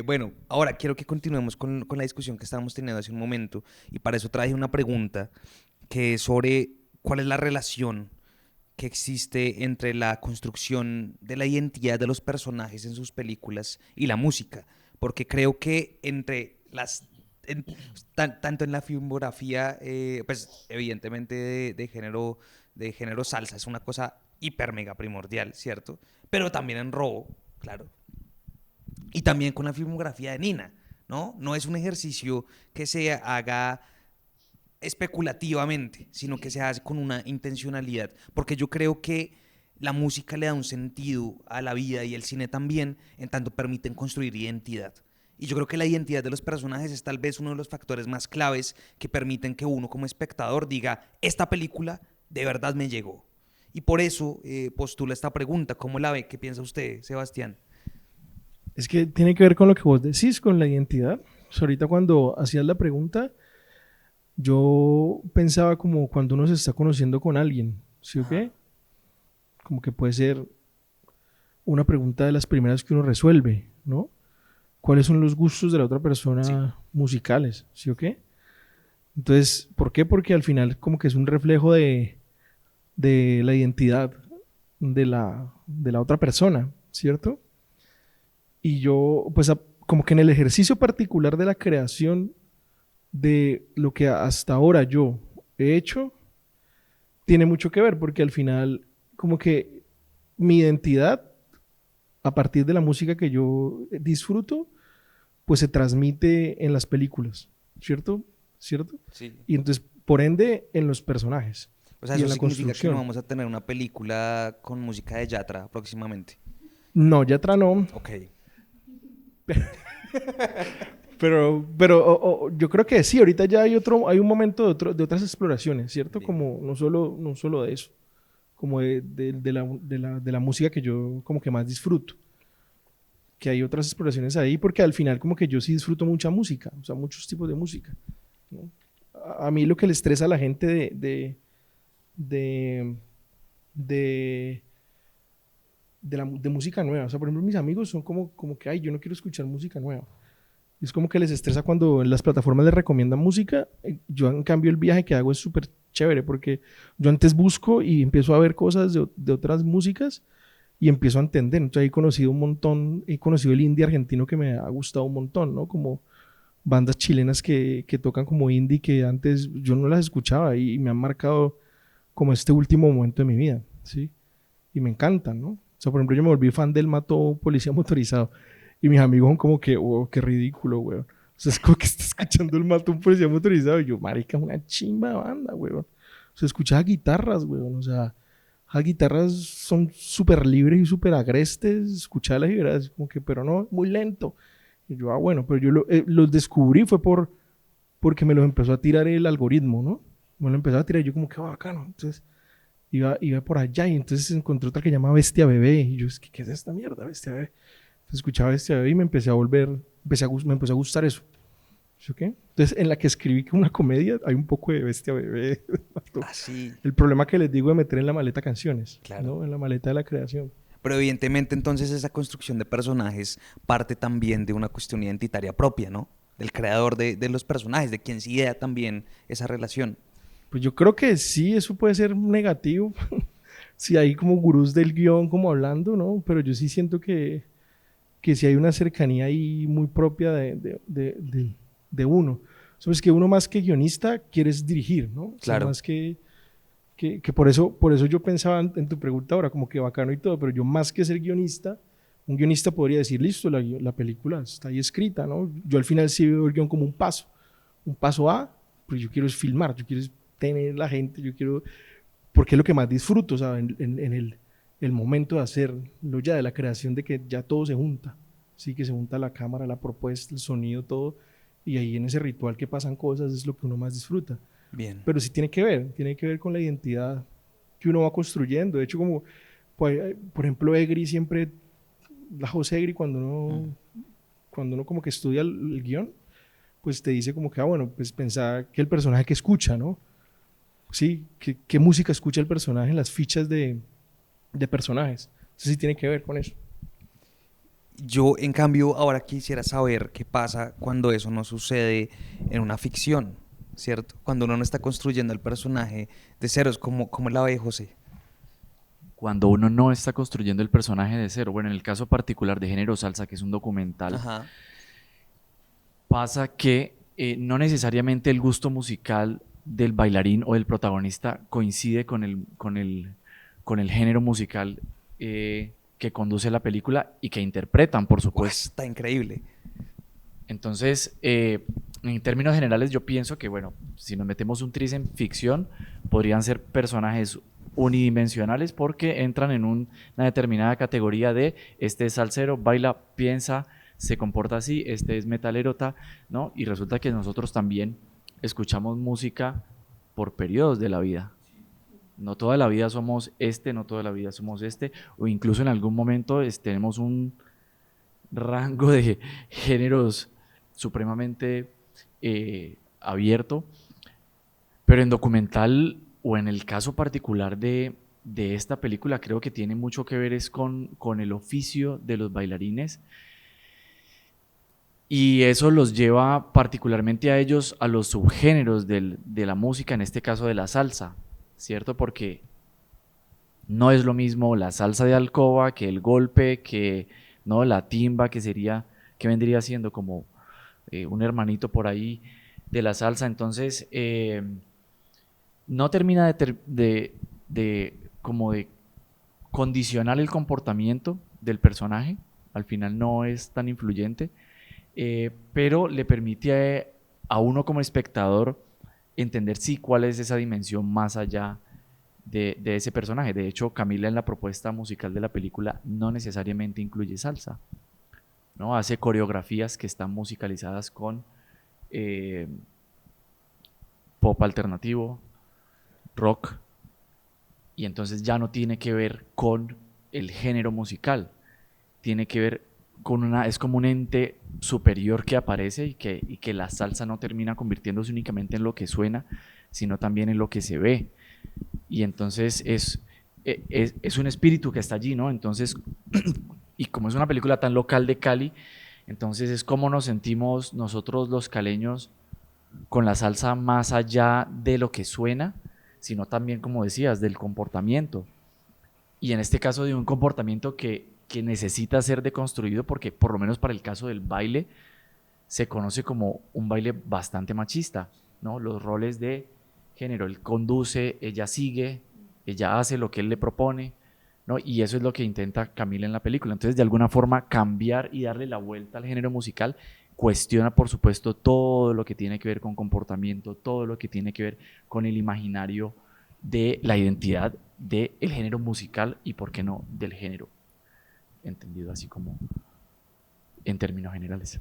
S1: Bueno, ahora quiero que continuemos con la discusión que estábamos teniendo hace un momento y para eso traje una pregunta que es sobre cuál es la relación que existe entre la construcción de la identidad de los personajes en sus películas y la música, porque creo que entre tanto en la filmografía, pues evidentemente de género salsa es una cosa hiper mega primordial, ¿cierto? Pero también en Robo, claro. Y también con la filmografía de Nina, ¿no? No es un ejercicio que se haga especulativamente, sino que se hace con una intencionalidad, porque yo creo que la música le da un sentido a la vida y el cine también, en tanto permiten construir identidad. Y yo creo que la identidad de los personajes es tal vez uno de los factores más claves que permiten que uno como espectador diga, esta película de verdad me llegó. Y por eso postula esta pregunta, ¿cómo la ve? ¿Qué piensa usted, Sebastián?
S2: Es que tiene que ver con lo que vos decís, con la identidad. O sea, ahorita cuando hacías la pregunta, yo pensaba como cuando uno se está conociendo con alguien, ¿sí o qué? Como que puede ser una pregunta de las primeras que uno resuelve, ¿no? ¿Cuáles son los gustos de la otra persona musicales? ¿Sí o qué? Entonces, ¿por qué? Porque al final como que es un reflejo de la identidad de la otra persona, ¿cierto? Y yo, pues como que en el ejercicio particular de la creación de lo que hasta ahora yo he hecho, tiene mucho que ver, porque al final como que mi identidad, a partir de la música que yo disfruto, pues se transmite en las películas, ¿cierto?
S1: Sí.
S2: Y entonces, por ende, en los personajes.
S1: O sea,
S2: y
S1: eso
S2: en la
S1: significa que
S2: construcción.
S1: no vamos a tener una película con música de Yatra próximamente.
S2: No, Yatra no.
S1: Ok.
S2: Pero yo creo que sí, ahorita ya hay un momento de otras exploraciones, ¿cierto?
S1: Bien.
S2: Como no solo de eso, como de la música que yo como que más disfruto. Que hay otras exploraciones ahí, porque al final como que yo sí disfruto mucha música, o sea, muchos tipos de música, ¿no? A mí lo que le estresa a la gente de música nueva, o sea, por ejemplo, mis amigos son como que, ay, yo no quiero escuchar música nueva. Es como que les estresa cuando en las plataformas les recomiendan música. Yo, en cambio, el viaje que hago es súper chévere, porque yo antes busco y empiezo a ver cosas de otras músicas y empiezo a entender. Entonces, he conocido un montón, he conocido el indie argentino que me ha gustado un montón, ¿no? Como bandas chilenas que tocan como indie que antes yo no las escuchaba y me han marcado como este último momento de mi vida, ¿sí? Y me encantan, ¿no? O sea, por ejemplo, yo me volví fan del Mato Policía Motorizado y mis amigos son como que, oh, qué ridículo, weón. O sea, es como que está escuchando el Mato Policía Motorizado y yo, marica, es una chimba de banda, weón. O sea, escuchaba guitarras, weón, o sea, las guitarras son súper libres y súper agrestes, escuchaba las guitarras como que, pero no, muy lento. Y yo, bueno, pero yo los descubrí fue por porque me los empezó a tirar el algoritmo, ¿no? Me lo empezó a tirar y yo como que bacano. Entonces iba por allá y entonces encontré otra que llama Bestia Bebé. Y yo, ¿qué es esta mierda, Bestia Bebé? Entonces escuchaba Bestia Bebé y me empecé a volver, me empezó a gustar eso. ¿Sí, okay? Entonces en la que escribí que una comedia hay un poco de Bestia Bebé.
S1: Así.
S2: El problema que les digo de meter en la maleta canciones,
S1: Claro.
S2: ¿no? En la maleta de la creación.
S1: Pero evidentemente entonces esa construcción de personajes parte también de una cuestión identitaria propia, ¿no? Del creador de los personajes, de quien se idea también esa relación.
S2: Pues yo creo que sí, eso puede ser negativo. Si hay como gurús del guión como hablando, ¿no? Pero yo sí siento que sí hay una cercanía ahí muy propia de uno. Sabes que uno más que guionista quieres dirigir, ¿no? O sea,
S1: Claro.
S2: más que por eso yo pensaba en tu pregunta ahora, como que bacano y todo, pero yo más que ser guionista, un guionista podría decir, listo, la película está ahí escrita, ¿no? Yo al final sí veo el guión como un paso A, pero yo quiero es filmar, yo quiero es tener la gente, yo quiero, porque es lo que más disfruto, ¿sabes? En el momento de hacerlo ya, de la creación, de que ya todo se junta, sí, que se junta la cámara, la propuesta, el sonido, todo, y ahí en ese ritual que pasan cosas es lo que uno más disfruta.
S1: Bien.
S2: Pero sí tiene que ver con la identidad que uno va construyendo. De hecho, como, pues, por ejemplo, Egri siempre, la José Egri, cuando uno como que estudia el guión, pues te dice como que, bueno, pues pensar que el personaje que escucha, ¿no? Sí, qué música escucha el personaje en las fichas de personajes. Entonces sí tiene que ver con eso.
S1: Yo, en cambio, ahora quisiera saber qué pasa cuando eso no sucede en una ficción, ¿cierto? Cuando uno no está construyendo el personaje de ceros, como la ve José.
S3: Cuando uno no está construyendo el personaje de cero, bueno, en el caso particular de Género Salsa, que es un documental,
S1: Ajá.
S3: pasa que no necesariamente el gusto musical del bailarín o del protagonista coincide con el género musical que conduce la película y que interpretan, por supuesto.
S1: Está increíble.
S3: Entonces, en términos generales, yo pienso que, bueno, si nos metemos un tris en ficción, podrían ser personajes unidimensionales porque entran en una determinada categoría de este es salsero, baila, piensa, se comporta así, este es metalero, ¿no? Y resulta que nosotros también escuchamos música por periodos de la vida. No toda la vida somos no toda la vida somos o incluso en algún momento tenemos un rango de géneros supremamente abierto, pero en documental o en el caso particular de esta película creo que tiene mucho que ver es con el oficio de los bailarines y eso los lleva particularmente a ellos a los subgéneros de la música, en este caso de la salsa, ¿cierto? Porque no es lo mismo la salsa de alcoba que el golpe, que no la timba, que vendría siendo como un hermanito por ahí de la salsa. Entonces no termina de condicionar el comportamiento del personaje, al final no es tan influyente, pero le permite a uno como espectador entender sí cuál es esa dimensión más allá de ese personaje. De hecho, Camila en la propuesta musical de la película no necesariamente incluye salsa, ¿no? Hace coreografías que están musicalizadas con pop alternativo, rock, y entonces ya no tiene que ver con el género musical, tiene que ver con es como un ente superior que aparece y que la salsa no termina convirtiéndose únicamente en lo que suena, sino también en lo que se ve. Y entonces es un espíritu que está allí, ¿no? Entonces, y como es una película tan local de Cali, entonces es como nos sentimos nosotros los caleños con la salsa más allá de lo que suena, sino también, como decías, del comportamiento. Y en este caso de un comportamiento que necesita ser deconstruido porque por lo menos para el caso del baile se conoce como un baile bastante machista, ¿no? Los roles de género, él conduce, ella sigue, ella hace lo que él le propone, ¿no? Y eso es lo que intenta Camila en la película. Entonces, de alguna forma, cambiar y darle la vuelta al género musical cuestiona, por supuesto, todo lo que tiene que ver con comportamiento, todo lo que tiene que ver con el imaginario de la identidad del género musical y, ¿por qué no?, del género, entendido así como en términos generales.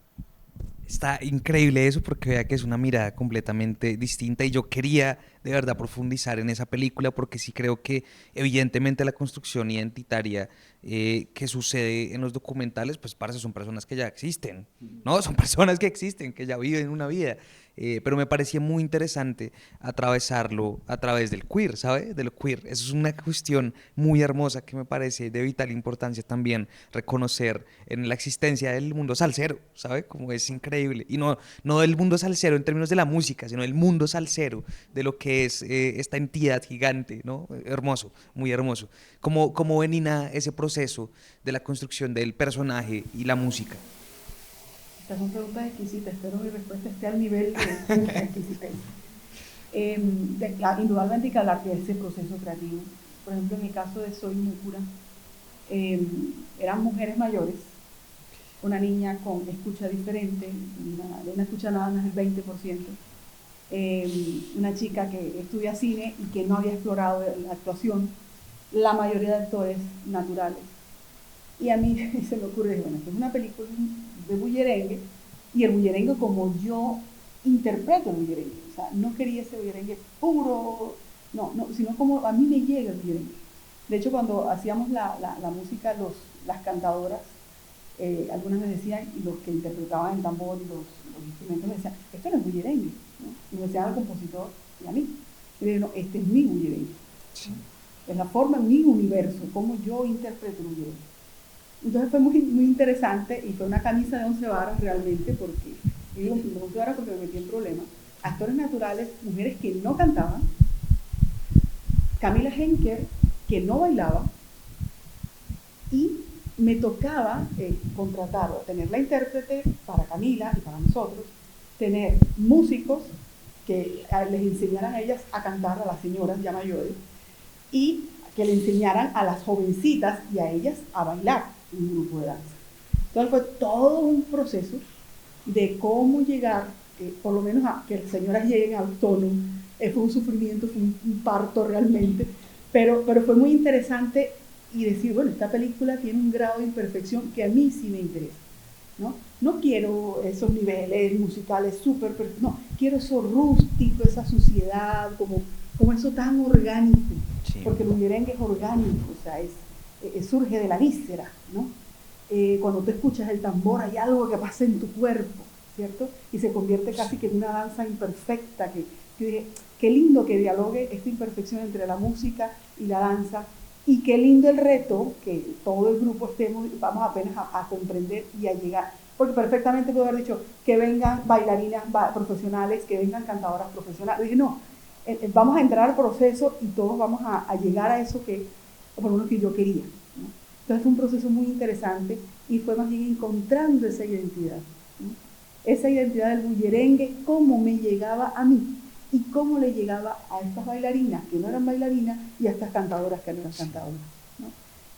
S1: Está increíble eso porque vea que es una mirada completamente distinta y yo quería de verdad profundizar en esa película porque sí creo que evidentemente la construcción identitaria que sucede en los documentales, pues parce, son personas que ya existen, ¿no? Son personas que existen, que ya viven una vida. Pero me parecía muy interesante atravesarlo a través del queer, ¿sabe? De lo queer. Eso es una cuestión muy hermosa que me parece de vital importancia también reconocer en la existencia del mundo salsero, ¿sabe? Como es increíble. Y no del mundo salsero en términos de la música, sino del mundo salsero, de lo que es esta entidad gigante, ¿no? Hermoso, muy hermoso. ¿Cómo ve Nina ese proceso de la construcción del personaje y la música?
S4: Estas son preguntas exquisitas, espero mi respuesta esté al nivel de exquisitez. Indudablemente hay que hablar de ese proceso creativo. Por ejemplo, en el caso de Soy Muy Pura, eran mujeres mayores, una niña con escucha diferente, una escucha nada más del 20%, una chica que estudia cine y que no había explorado la actuación, la mayoría de actores naturales. Y a mí se me ocurre, bueno, esto es una película de bullerengue, y el bullerengue como yo interpreto el bullerengue, o sea, no quería ese bullerengue puro, no, sino como a mí me llega el bullerengue. De hecho, cuando hacíamos la música, las cantadoras, algunas me decían, y los que interpretaban el tambor y los instrumentos me decían, esto no es bullerengue, ¿no? Y me decían al compositor y a mí. Y le digo, no, este es mi bullerengue. Sí. Es la forma, mi universo, cómo yo interpreto el bullerengue. Entonces fue muy, muy interesante y fue una camisa de 11 varas realmente, porque, y digo 11 varas porque me metí en problemas. Actores naturales, mujeres que no cantaban, Camila Henker, que no bailaba, y me tocaba contratar o tener la intérprete para Camila y para nosotros, tener músicos que les enseñaran a ellas a cantar, a las señoras ya mayores, y que le enseñaran a las jovencitas y a ellas a bailar en un grupo de danza. Entonces fue todo un proceso de cómo llegar, por lo menos a que las señoras lleguen al tono. Fue un sufrimiento, fue un parto realmente, pero fue muy interesante y decir, bueno, esta película tiene un grado de imperfección que a mí sí me interesa, ¿no? No quiero esos niveles musicales súper perfectos, no, quiero eso rústico, esa suciedad, como eso tan orgánico, sí. Porque el bullerengue es orgánico, o sea, surge de la víscera, ¿no? Cuando tú escuchas el tambor hay algo que pasa en tu cuerpo, ¿cierto? Y se convierte casi que en una danza imperfecta, que dije, qué lindo que dialogue esta imperfección entre la música y la danza, y qué lindo el reto que todo el grupo vamos apenas a comprender y a llegar, porque perfectamente puedo haber dicho que vengan bailarinas profesionales, que vengan cantadoras profesionales. Dije, no, vamos a entrar al proceso y todos vamos a llegar a eso que, por lo menos que yo quería, ¿no? Entonces fue un proceso muy interesante y fue más bien encontrando esa identidad, ¿no? Esa identidad del bullerengue, cómo me llegaba a mí y cómo le llegaba a estas bailarinas que no eran bailarinas y a estas cantadoras que no eran cantadoras, ¿no?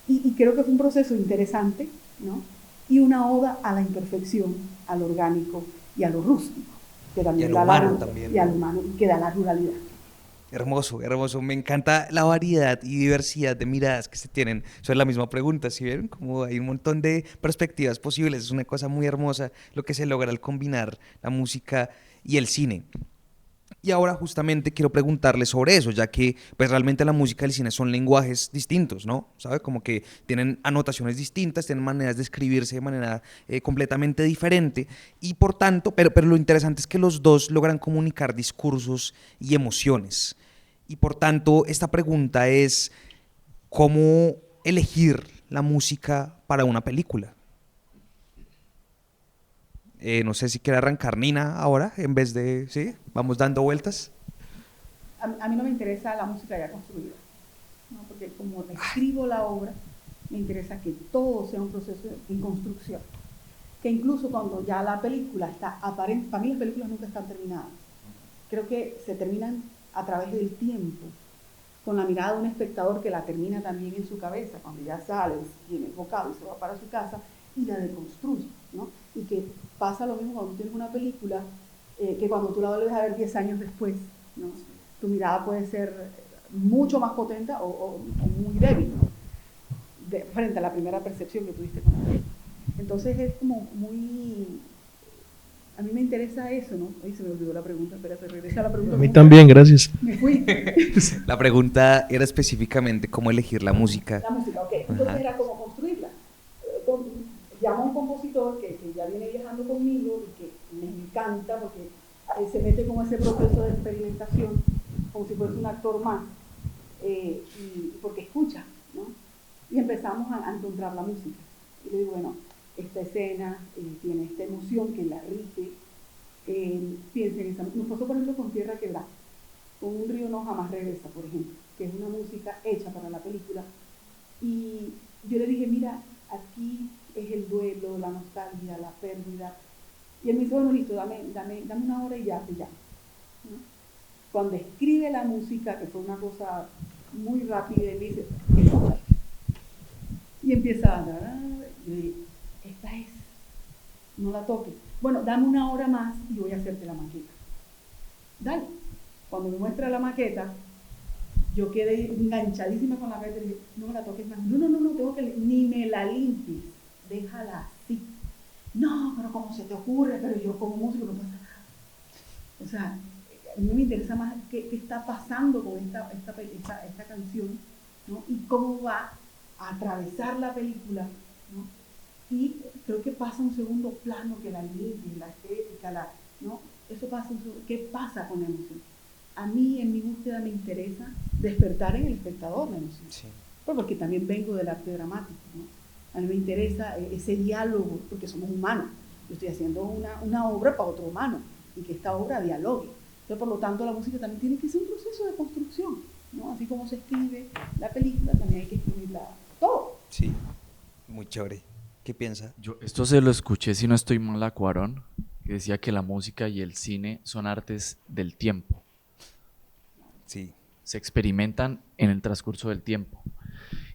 S4: Y creo que fue un proceso interesante, ¿no? Y una oda a la imperfección, al orgánico y a lo rústico, que también da y al humano, que da la ruralidad.
S1: Hermoso, hermoso. Me encanta la variedad y diversidad de miradas que se tienen sobre la misma pregunta. ¿Sí ven? Como hay un montón de perspectivas posibles. Es una cosa muy hermosa lo que se logra al combinar la música y el cine. Y ahora justamente quiero preguntarle sobre eso, ya que pues realmente la música y el cine son lenguajes distintos, ¿no? ¿Sabe? Como que tienen anotaciones distintas, tienen maneras de escribirse de manera completamente diferente y por tanto, pero lo interesante es que los dos logran comunicar discursos y emociones. Y por tanto, esta pregunta es, ¿cómo elegir la música para una película? No sé si quiere arrancar Nina ahora, en vez de, ¿sí? Vamos dando vueltas.
S4: A mí no me interesa la música ya construida, ¿no? Porque como escribo la obra, me interesa que todo sea un proceso en construcción. Que incluso cuando ya la película está aparente, para mí las películas nunca están terminadas. Creo que se terminan a través del tiempo, con la mirada de un espectador que la termina también en su cabeza, cuando ya sale, tiene el bocado y se va para su casa, y la deconstruye, ¿no? Y que pasa lo mismo cuando tienes una película, que cuando tú la vuelves a ver 10 años después, ¿no? Tu mirada puede ser mucho más potente o muy débil, ¿no? Frente a la primera percepción que tuviste con la película. Entonces es como muy... a mí me interesa eso, ¿no? Ay, se me olvidó la pregunta, espérate, regresa a la pregunta.
S2: A mí también, gracias.
S4: Me fui.
S1: La pregunta era específicamente cómo elegir la música.
S4: La música, ok. Entonces
S1: Ajá.
S4: era cómo construirla. Llamo a un compositor que ya viene viajando conmigo y que me encanta porque se mete con ese proceso de experimentación como si fuese un actor más, y porque escucha, ¿no? Y empezamos a encontrar la música. Y le digo, bueno, esta escena tiene esta emoción que la rige, piensen en esa. Nos pasó, por ejemplo, con Tierra Quebrada, con Un río no jamás regresa, por ejemplo, que es una música hecha para la película. Y yo le dije, mira, aquí es el duelo, la nostalgia, la pérdida. Y él me dijo, bueno, listo, dame una hora y ya te llamo, ¿no? Cuando escribe la música, que fue una cosa muy rápida, él dice, esta es. Y empieza a dar, y yo digo, esta es, no la toques. Bueno, dame una hora más y voy a hacerte la maqueta. Dale. Cuando me muestra la maqueta, yo quedé enganchadísima con la maqueta y dije, no me la toques más. No, tengo que, ni me la limpies, déjala así. No, pero ¿cómo se te ocurre? Pero yo como músico no pasa nada. O sea, a mí me interesa más qué está pasando con esta canción, ¿no? Y cómo va a atravesar la película, ¿no? Y creo que pasa un segundo plano que la limpia, la estética, ¿no? Eso pasa, ¿qué pasa con la emoción? A mí en mi búsqueda me interesa despertar en el espectador la emoción.
S1: Sí.
S4: Porque también vengo del arte dramático, ¿no? A mí me interesa ese diálogo, porque somos humanos. Yo estoy haciendo una obra para otro humano, y que esta obra dialogue. Entonces, por lo tanto, la música también tiene que ser un proceso de construcción, ¿no? Así como se escribe la película, también hay que escribirla todo.
S1: Sí, muy chévere. ¿Qué piensa?
S3: Yo esto se lo escuché, si no estoy mal, a Cuarón, que decía que la música y el cine son artes del tiempo.
S1: Sí.
S3: Se experimentan en el transcurso del tiempo.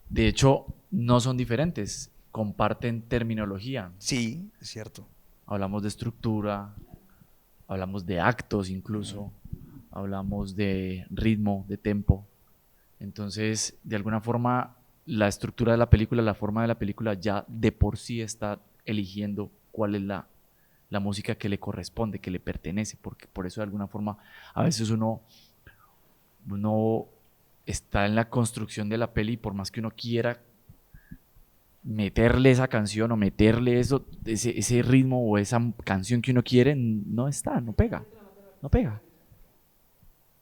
S3: De hecho, no son diferentes, comparten terminología.
S1: Sí, es cierto.
S3: Hablamos de estructura, hablamos de actos incluso, hablamos de ritmo, de tempo. Entonces, de alguna forma, la estructura de la película, la forma de la película ya de por sí está eligiendo cuál es la música que le corresponde, que le pertenece, porque por eso de alguna forma a veces uno está en la construcción de la peli y por más que uno quiera meterle esa canción o meterle ese ritmo o esa canción que uno quiere, no está, no pega.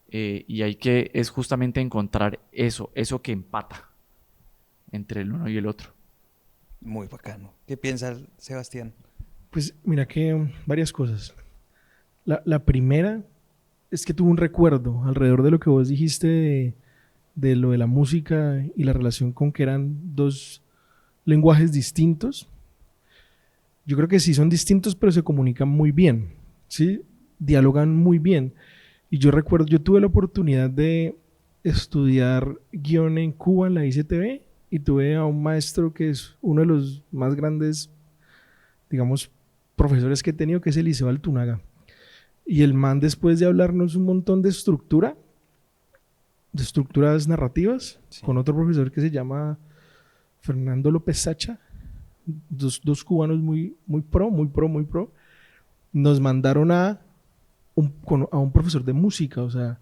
S3: Y es justamente encontrar eso que empata entre el uno y el otro.
S1: Muy bacano. ¿Qué piensa Sebastián?
S2: Pues mira que varias cosas. La primera es que tuve un recuerdo alrededor de lo que vos dijiste de lo de la música y la relación con que eran dos lenguajes distintos. Yo creo que sí son distintos, pero se comunican muy bien, ¿sí? Dialogan muy bien. Y yo recuerdo, yo tuve la oportunidad de estudiar guión en Cuba, en la ICTV, y tuve a un maestro que es uno de los más grandes, digamos, profesores que he tenido, que es Eliseo Altunaga. Y el man, después de hablarnos un montón de estructuras narrativas,
S1: Sí.
S2: con otro profesor que se llama Fernando López Sacha, dos cubanos muy pro, nos mandaron a un profesor de música, o sea,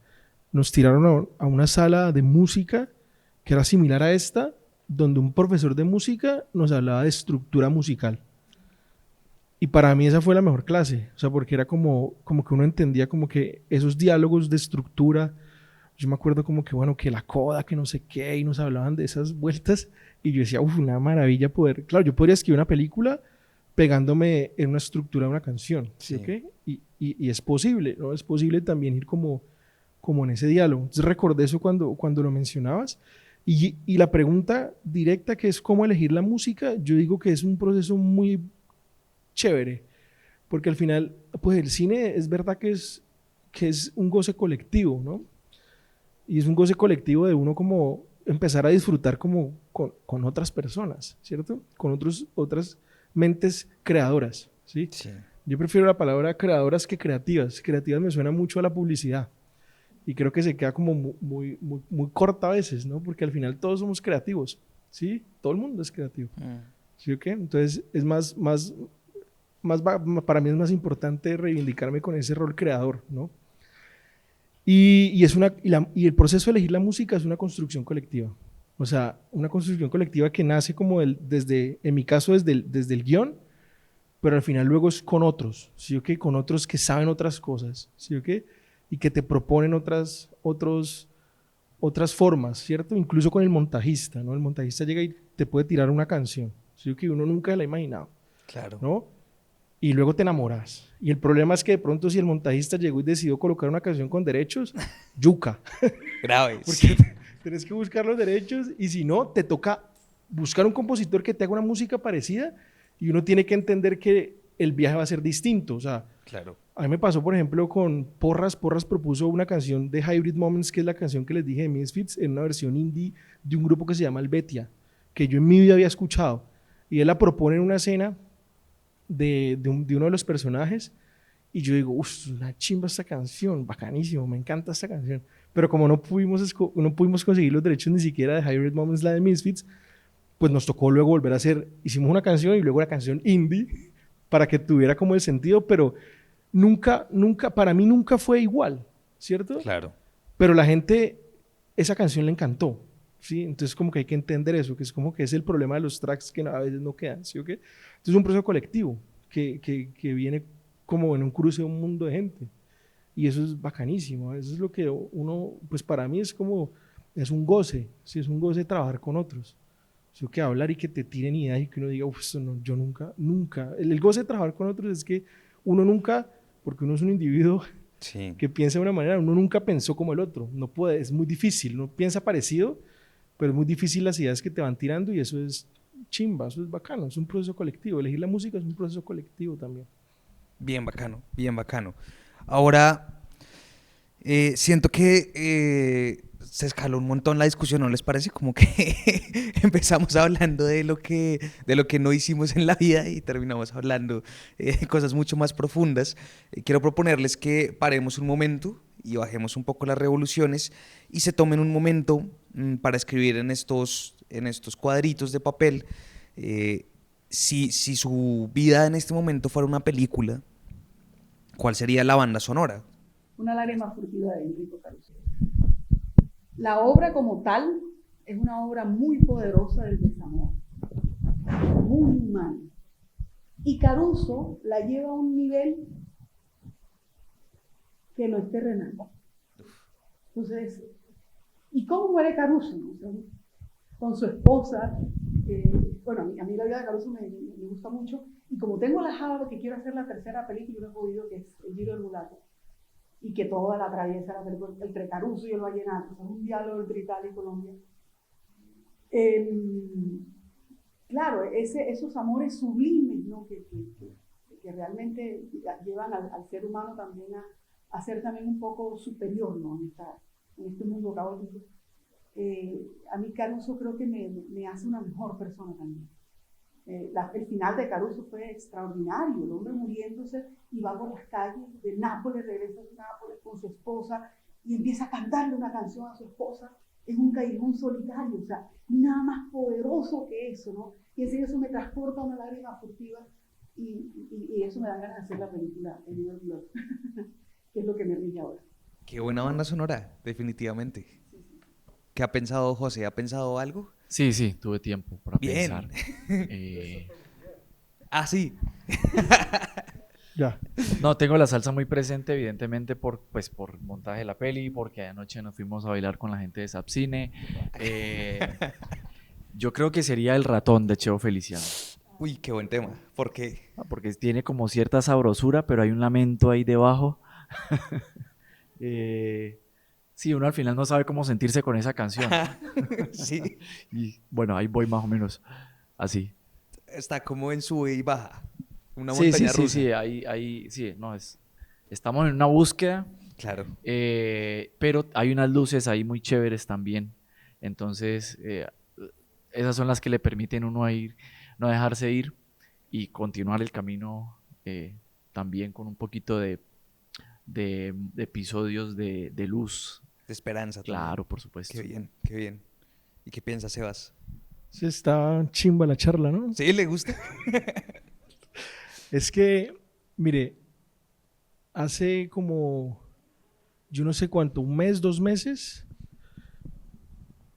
S2: nos tiraron a una sala de música que era similar a esta, donde un profesor de música nos hablaba de estructura musical. Y para mí esa fue la mejor clase, o sea, porque era como que uno entendía como que esos diálogos de estructura. Yo me acuerdo como que, bueno, que la coda, que no sé qué, y nos hablaban de esas vueltas, y yo decía, una maravilla poder, claro, yo podría escribir una película pegándome en una estructura de una canción, ¿sí?
S1: Sí.
S2: ¿Okay? Y es posible, ¿no? Es posible también ir como en ese diálogo. Entonces recordé eso cuando lo mencionabas, y la pregunta directa, que es cómo elegir la música, yo digo que es un proceso muy chévere, porque al final, pues el cine es verdad que es un goce colectivo, ¿no? Y es un goce colectivo de uno como empezar a disfrutar como con otras personas, ¿cierto? Con otras mentes creadoras, ¿sí?
S1: Sí.
S2: Yo prefiero la palabra creadoras que creativas. Creativas me suena mucho a la publicidad y creo que se queda como muy corta a veces, ¿no? Porque al final todos somos creativos, ¿sí? Todo el mundo es creativo, ¿sí o qué? Entonces es más para mí es más importante reivindicarme con ese rol creador, ¿no? Y el proceso de elegir la música es una construcción colectiva. O sea, una construcción colectiva que nace como en mi caso, desde el guión, pero al final luego es con otros, ¿sí o qué? Con otros que saben otras cosas, ¿sí o qué? Y que te proponen otras formas, ¿cierto? Incluso con el montajista, ¿no? El montajista llega y te puede tirar una canción, ¿sí o qué? Uno nunca la ha imaginado,
S1: Claro.
S2: ¿no? Y luego te enamoras. Y el problema es que de pronto si el montajista llegó y decidió colocar una canción con derechos, yuca.
S1: Grave.
S2: Porque tienes que buscar los derechos y si no, te toca buscar un compositor que te haga una música parecida y uno tiene que entender que el viaje va a ser distinto. O sea,
S1: Claro.
S2: a mí me pasó, por ejemplo, con Porras. Porras propuso una canción de Hybrid Moments, que es la canción que les dije de Misfits, en una versión indie de un grupo que se llama Helvetia, que yo en mi vida había escuchado. Y él la propone en una escena de uno de los personajes y yo digo, uff, una chimba esta canción, bacanísimo, me encanta esta canción. Pero como no pudimos conseguir los derechos ni siquiera de Hybrid Moments, la de Misfits, pues nos tocó luego volver a hacer, hicimos una canción y luego una canción indie para que tuviera como el sentido, pero nunca, para mí nunca fue igual, ¿cierto?
S1: Claro.
S2: Pero la gente, esa canción le encantó, ¿sí? Entonces como que hay que entender eso, que es como que es el problema de los tracks que a veces no quedan, ¿sí o qué? Entonces es un proceso colectivo que viene como en un cruce de un mundo de gente. Y eso es bacanísimo, eso es lo que uno, pues para mí es como, es un goce, ¿sí? Es un goce trabajar con otros. ¿Sí? Que hablar y que te tiren ideas y que uno diga, uff, no, yo nunca. El goce de trabajar con otros es que uno nunca, porque uno es un individuo
S1: Sí.
S2: que piensa de una manera, uno nunca pensó como el otro. No puede, es muy difícil. Uno piensa parecido, pero es muy difícil las ideas que te van tirando y eso es chimba, eso es bacano, es un proceso colectivo. Elegir la música es un proceso colectivo también.
S1: Bien bacano, bien bacano. Ahora, siento que se escaló un montón la discusión, ¿no les parece? Como que empezamos hablando de lo que no hicimos en la vida y terminamos hablando de cosas mucho más profundas. Quiero proponerles que paremos un momento y bajemos un poco las revoluciones y se tomen un momento para escribir en estos cuadritos de papel si su vida en este momento fuera una película, ¿cuál sería la banda sonora?
S4: Una lágrima furtiva de Enrico Caruso. La obra como tal es una obra muy poderosa del desamor, muy humana. Y Caruso la lleva a un nivel que no es terrenal. Entonces, ¿y cómo muere Caruso? Con su esposa. Bueno, a mí la vida de Caruso me gusta mucho. Y como tengo la java de que quiero hacer la tercera película, no he podido, que es El Giro del Mulato, y que toda la atraviesa la película entre Caruso y el Vallenato, o sea, un diálogo entre Italia y Colombia. Claro, esos amores sublimes, ¿no? que realmente llevan al ser humano también a ser también un poco superior, ¿no? en este mundo caótico. A mí Caruso creo que me hace una mejor persona también. El final de Caruso fue extraordinario, el hombre muriéndose y va por las calles de Nápoles, regresa a Nápoles con su esposa y empieza a cantarle una canción a su esposa en un callejón solitario, o sea, nada más poderoso que eso, ¿no? Y eso me transporta a una lágrima furtiva y eso me da ganas de hacer la película El Giro del Mulato, que es lo que me rige ahora.
S1: Qué buena banda sonora, definitivamente. ¿Qué ha pensado José? ¿Ha pensado algo?
S3: Sí, tuve tiempo para
S1: Bien.
S3: pensar.
S1: Ah, sí.
S2: Ya.
S3: No, tengo la salsa muy presente, evidentemente, por montaje de la peli, porque anoche nos fuimos a bailar con la gente de Sapcine. Yo creo que sería El Ratón de Cheo Feliciano.
S1: Uy, qué buen tema. ¿Por qué?
S3: Porque tiene como cierta sabrosura, pero hay un lamento ahí debajo. Sí, uno al final no sabe cómo sentirse con esa canción.
S1: Sí.
S3: Y bueno, ahí voy más o menos así.
S1: Está como en sube y baja. Una
S3: Sí,
S1: montaña rusa.
S3: sí, sí, no, estamos en una búsqueda,
S1: Claro.
S3: pero hay unas luces ahí muy chéveres también. Entonces, esas son las que le permiten a uno a ir, no dejarse ir y continuar el camino también con un poquito de episodios de luz.
S1: De esperanza.
S3: Claro,
S1: También.
S3: por supuesto.
S1: Qué bien, qué bien. ¿Y qué piensas, Sebas?
S2: Sí, está chimba la charla, ¿no?
S1: ¿Sí? ¿Le gusta?
S2: Es que, mire, hace como, yo no sé cuánto, un mes, 2 meses,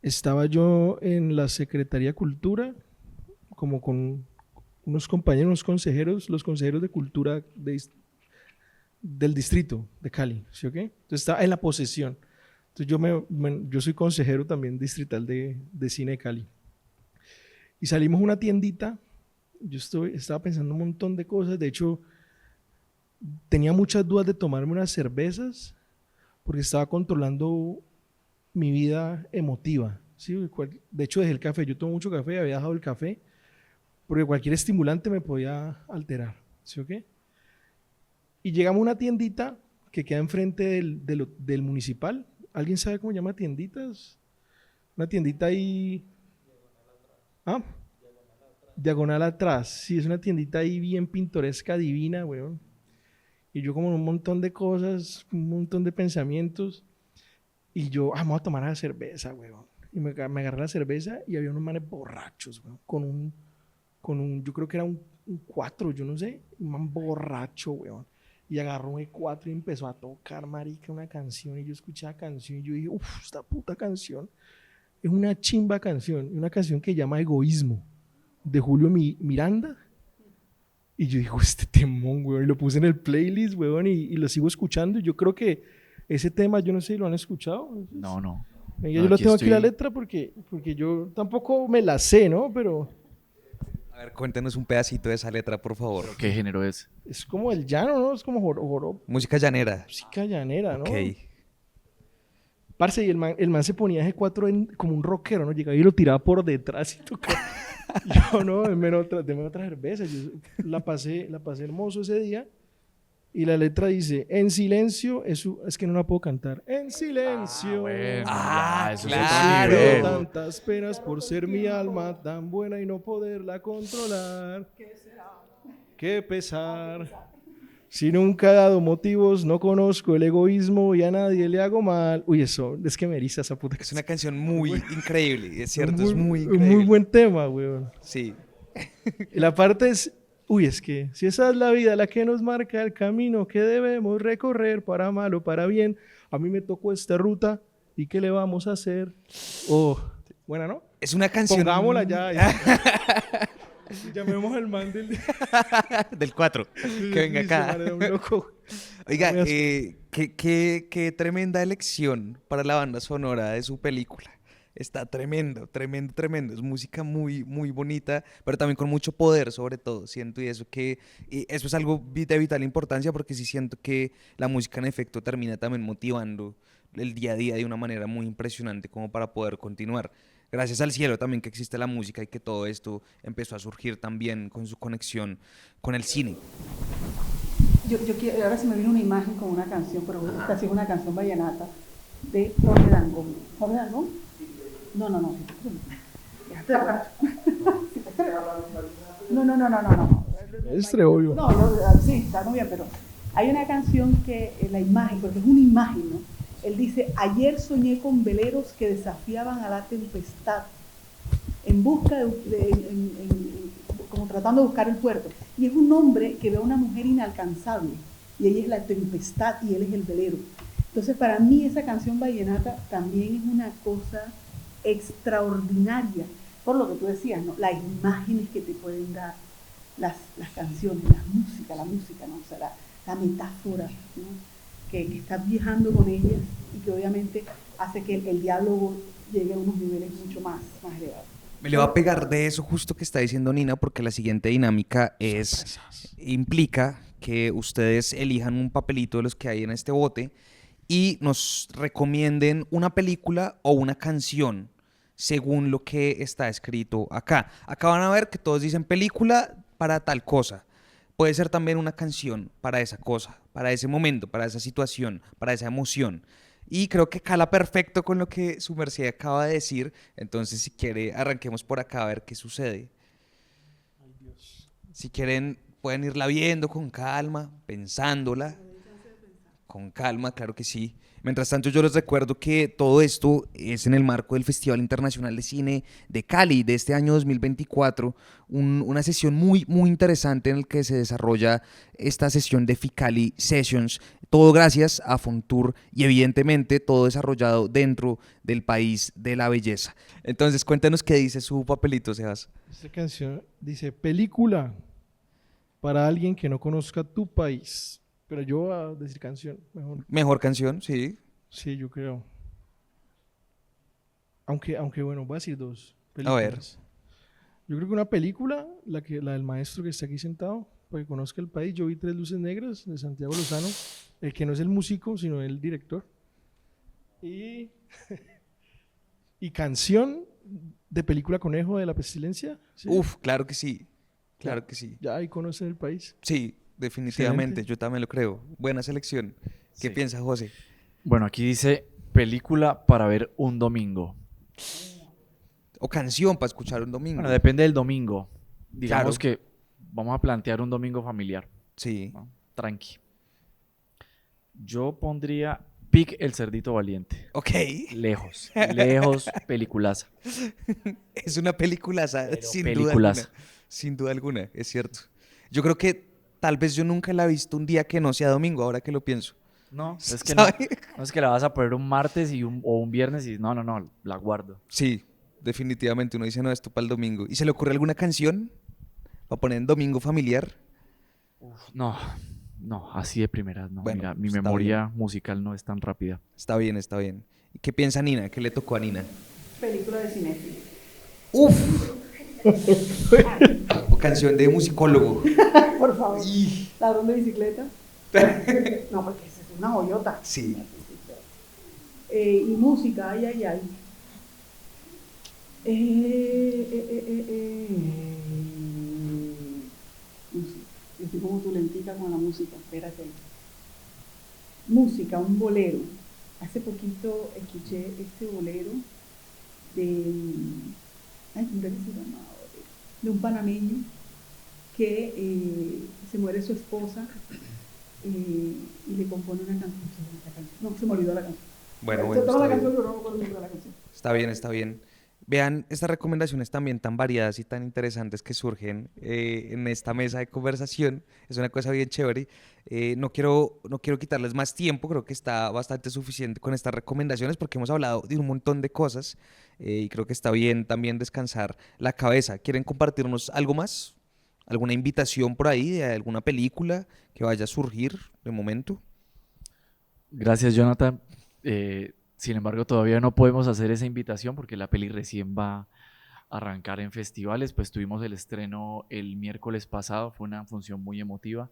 S2: estaba yo en la Secretaría de Cultura, como con unos compañeros, unos consejeros, los consejeros de Cultura del distrito de Cali, ¿sí o qué? Entonces estaba en la posesión. Entonces yo soy consejero también distrital de cine de Cali. Y salimos a una tiendita, estaba pensando un montón de cosas, de hecho tenía muchas dudas de tomarme unas cervezas porque estaba controlando mi vida emotiva. ¿Sí? De hecho dejé el café, yo tomo mucho café, había dejado el café porque cualquier estimulante me podía alterar. ¿Sí o qué? Y llegamos a una tiendita que queda enfrente del municipal. ¿Alguien sabe cómo se llama tienditas? Una tiendita ahí. ¿Ah? Diagonal atrás. Sí, es una tiendita ahí bien pintoresca, divina, weón. Y yo como un montón de cosas, un montón de pensamientos. Y yo, vamos a tomar la cerveza, weón. Y me agarré la cerveza y había unos manes borrachos, weón. Yo creo que era un 4, yo no sé. Un man borracho, weón. Y agarró un E4 y empezó a tocar, marica, una canción. Y yo escuché la canción y yo dije, uff, esta puta canción es una chimba canción. Una canción que se llama Egoísmo, de Julio Miranda. Y yo digo, este temón, weón. Y lo puse en el playlist, weón, y lo sigo escuchando. Y yo creo que ese tema, yo no sé si lo han escuchado.
S3: No.
S2: Venga, yo lo tengo aquí la letra porque yo tampoco me la sé, ¿no? Pero
S1: A ver, cuéntenos un pedacito de esa letra, por favor.
S3: ¿Qué género es?
S2: es como el llano, ¿no? Es como
S1: Música llanera.
S2: música llanera, ¿no?
S1: Ok.
S2: Parce, y el man se ponía G4 como un rockero, ¿no? Llegaba y lo tiraba por detrás y tocaba. Yo, no, deme otra cerveza. Yo la pasé hermoso ese día. Y la letra dice, en silencio, es que no la puedo cantar. En silencio.
S3: Bueno,
S1: Ah,
S3: ya, eso es
S1: claro.
S3: otro nivel.
S2: Tantas penas por ser mi alma tan buena y no poderla controlar. Qué pesar. Si nunca he dado motivos, no conozco el egoísmo y a nadie le hago mal. Uy, eso, es que me eriza esa puta
S1: Es una canción muy increíble, es cierto,
S2: un
S1: es muy
S2: un
S1: increíble.
S2: muy buen tema, weón.
S1: Sí.
S2: Y la parte es, uy, es que si esa es la vida la que nos marca el camino que debemos recorrer para mal o para bien, a mí me tocó esta ruta y ¿qué le vamos a hacer? Oh, buena, ¿no?
S1: Es una canción...
S2: Pongámosla ya. Llamemos al man
S1: del 4, que venga
S2: Sí,
S1: acá.
S2: ese man era un loco.
S1: Oiga,
S2: Muy áspero.
S1: qué tremenda elección para la banda sonora de su película. Está tremendo, tremendo, tremendo. Es música muy, muy bonita, pero también con mucho poder, sobre todo. Siento y eso es algo de vital importancia porque sí siento que la música en efecto termina también motivando el día a día de una manera muy impresionante como para poder continuar. Gracias al cielo también que existe la música y que todo esto empezó a surgir también con su conexión con el cine.
S4: Ahora se me vino una imagen con una canción, pero casi es una canción vallenata de Jorge Dangond. ¿Jorge Dangond? No. Déjate hablar. No.
S2: Es re obvio.
S4: Sí, está muy bien, pero hay una canción que la imagen, porque es una imagen, ¿no? Él dice, ayer soñé con veleros que desafiaban a la tempestad en busca como tratando de buscar el puerto. Y es un hombre que ve a una mujer inalcanzable y ella es la tempestad y él es el velero. Entonces para mí esa canción vallenata también es una cosa extraordinaria, por lo que tú decías, ¿no? Las imágenes que te pueden dar las canciones, la música, ¿no? O sea, la metáfora, ¿no? Que estás viajando con ellas y que obviamente hace que el diálogo llegue a unos niveles mucho más elevados.
S1: Me le va a pegar de eso justo que está diciendo Nina, porque la siguiente dinámica implica que ustedes elijan un papelito de los que hay en este bote y nos recomienden una película o una canción según lo que está escrito acá. Acá van a ver que todos dicen película para tal cosa. Puede ser también una canción para esa cosa, para ese momento, para esa situación, para esa emoción. Y creo que cala perfecto con lo que su merced acaba de decir. Entonces, si quiere, arranquemos por acá a ver qué sucede. Si quieren, pueden irla viendo con calma, pensándola. Con calma, claro que sí. Mientras tanto, yo les recuerdo que todo esto es en el marco del Festival Internacional de Cine de Cali de este año 2024, una sesión muy, muy interesante en la que se desarrolla esta sesión de Ficali Sessions, todo gracias a Fontour y evidentemente todo desarrollado dentro del país de la belleza. Entonces, cuéntanos qué dice su papelito, Sebas.
S2: Esta canción dice, película para alguien que no conozca tu país. Pero yo voy a decir canción, mejor.
S1: Mejor canción, sí.
S2: Sí, yo creo. Aunque bueno, voy a decir dos
S1: A ver.
S2: películas. Yo creo que una película, la del maestro que está aquí sentado, para que conozca el país. Yo vi Tres Luces Negras de Santiago Lozano, el que no es el músico, sino el director. Y, y canción de película Conejo de la Pestilencia. ¿Sí?
S1: Uf, claro que sí. Claro que sí.
S2: Ya ahí conocen el país.
S1: Sí, definitivamente.
S2: Excelente.
S1: Yo también lo creo. Buena selección. ¿Qué
S3: Sí.
S1: piensa José?
S3: Bueno, aquí dice película para ver un domingo.
S1: O canción para escuchar un domingo.
S3: Bueno, depende del domingo. Digamos
S1: Claro.
S3: que vamos a plantear un domingo familiar,
S1: Sí.
S3: ¿no? Tranqui. Yo pondría Pic el Cerdito Valiente.
S1: Ok.
S3: Lejos, lejos, peliculaza.
S1: Es una peliculaza,
S3: Pero
S1: sin
S3: peliculaza.
S1: duda alguna. Sin duda alguna, es cierto. Yo creo que tal vez yo nunca la he visto un día que no sea domingo, ahora que lo pienso.
S3: No, es que no,
S1: ¿Sabe?
S3: no es que la vas a poner un martes o un viernes y no, la guardo.
S1: Sí, definitivamente. Uno dice, no, esto para el domingo. ¿Y se le ocurre alguna canción para poner en domingo familiar?
S3: No, así de primeras, no.
S1: Bueno,
S3: Mira, mi
S1: está
S3: memoria musical no es tan rápida.
S1: Está bien, está bien. ¿Y qué piensa Nina? ¿Qué le tocó a Nina?
S4: Película de cinéfilo.
S1: ¡Uf! O canción de musicólogo.
S4: Por favor.
S1: Y-
S4: ¿Ladrón de bicicleta? No, porque esa es una joyota.
S1: Sí.
S4: Y música, ay, ay, ay. Música. Yo estoy como tu lentica con la música, espérate. Música, un bolero. Hace poquito escuché este bolero de, ay, ¿cómo era que se llamaba? De un panameño que se muere su esposa y le compone una canción. No, se me olvidó la canción.
S1: Bueno,
S4: Se
S1: bueno,
S4: toda
S1: está
S4: la
S1: bien.
S4: canción, pero no me acuerdo el nombre de la canción.
S1: Está bien, está bien. Vean estas recomendaciones también tan variadas y tan interesantes que surgen en esta mesa de conversación. Es una cosa bien chévere. No quiero quitarles más tiempo, creo que está bastante suficiente con estas recomendaciones porque hemos hablado de un montón de cosas y creo que está bien también descansar la cabeza. ¿Quieren compartirnos algo más? ¿Alguna invitación por ahí de alguna película que vaya a surgir de momento?
S3: Gracias, Jonathan. Sin embargo, todavía no podemos hacer esa invitación porque la peli recién va a arrancar en festivales. Pues tuvimos el estreno el miércoles pasado, fue una función muy emotiva.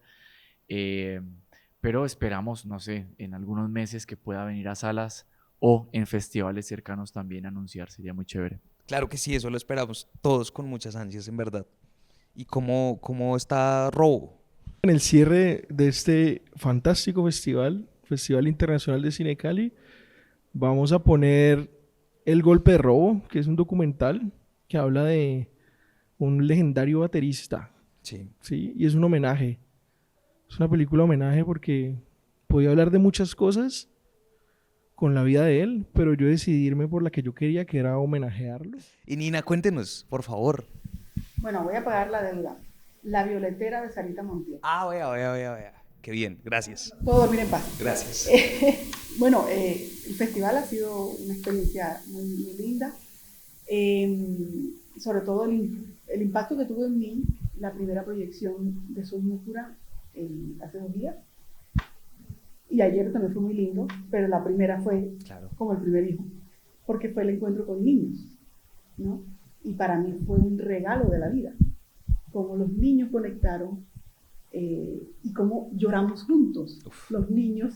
S3: Pero esperamos, no sé, en algunos meses que pueda venir a salas o en festivales cercanos también a anunciar. Sería muy chévere.
S1: Claro que sí, eso lo esperamos todos con muchas ansias, en verdad. ¿Y cómo está Robo?
S2: En el cierre de este fantástico festival, Festival Internacional de Cine Cali, vamos a poner El Golpe de Robo, que es un documental que habla de un legendario baterista,
S1: Sí.
S2: ¿sí? Y es un homenaje. Es una película homenaje porque podía hablar de muchas cosas con la vida de él, pero yo decidí irme por la que yo quería, que era homenajearlo.
S1: Y Nina, cuéntenos, por favor.
S4: Bueno, voy a pagar la deuda. La violetera de Sarita Montiel.
S1: Ah, vea. Qué bien, gracias.
S4: Puedo dormir en paz.
S1: Gracias.
S4: Bueno, el festival ha sido una experiencia muy, muy linda. Sobre todo el impacto que tuvo en mí la primera proyección de Soy Múcura hace 2 días. Y ayer también fue muy lindo, pero la primera fue
S1: Claro.
S4: como el primer hijo, porque fue el encuentro con niños, ¿no? Y para mí fue un regalo de la vida, como los niños conectaron y cómo lloramos juntos, los niños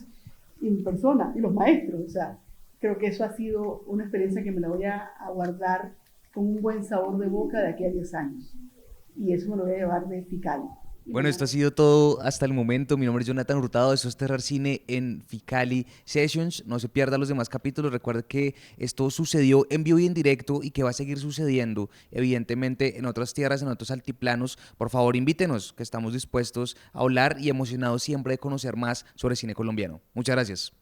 S4: en persona y los maestros. O sea, creo que eso ha sido una experiencia que me la voy a guardar con un buen sabor de boca de aquí a 10 años. Y eso me lo voy a llevar de Ficali.
S1: Bueno, esto ha sido todo hasta el momento. Mi nombre es Jonathan Hurtado, esto es Terrar Cine en Ficali Sessions. No se pierda los demás capítulos. Recuerde que esto sucedió en vivo y en directo y que va a seguir sucediendo, evidentemente, en otras tierras, en otros altiplanos. Por favor, invítenos, que estamos dispuestos a hablar y emocionados siempre de conocer más sobre cine colombiano. Muchas gracias.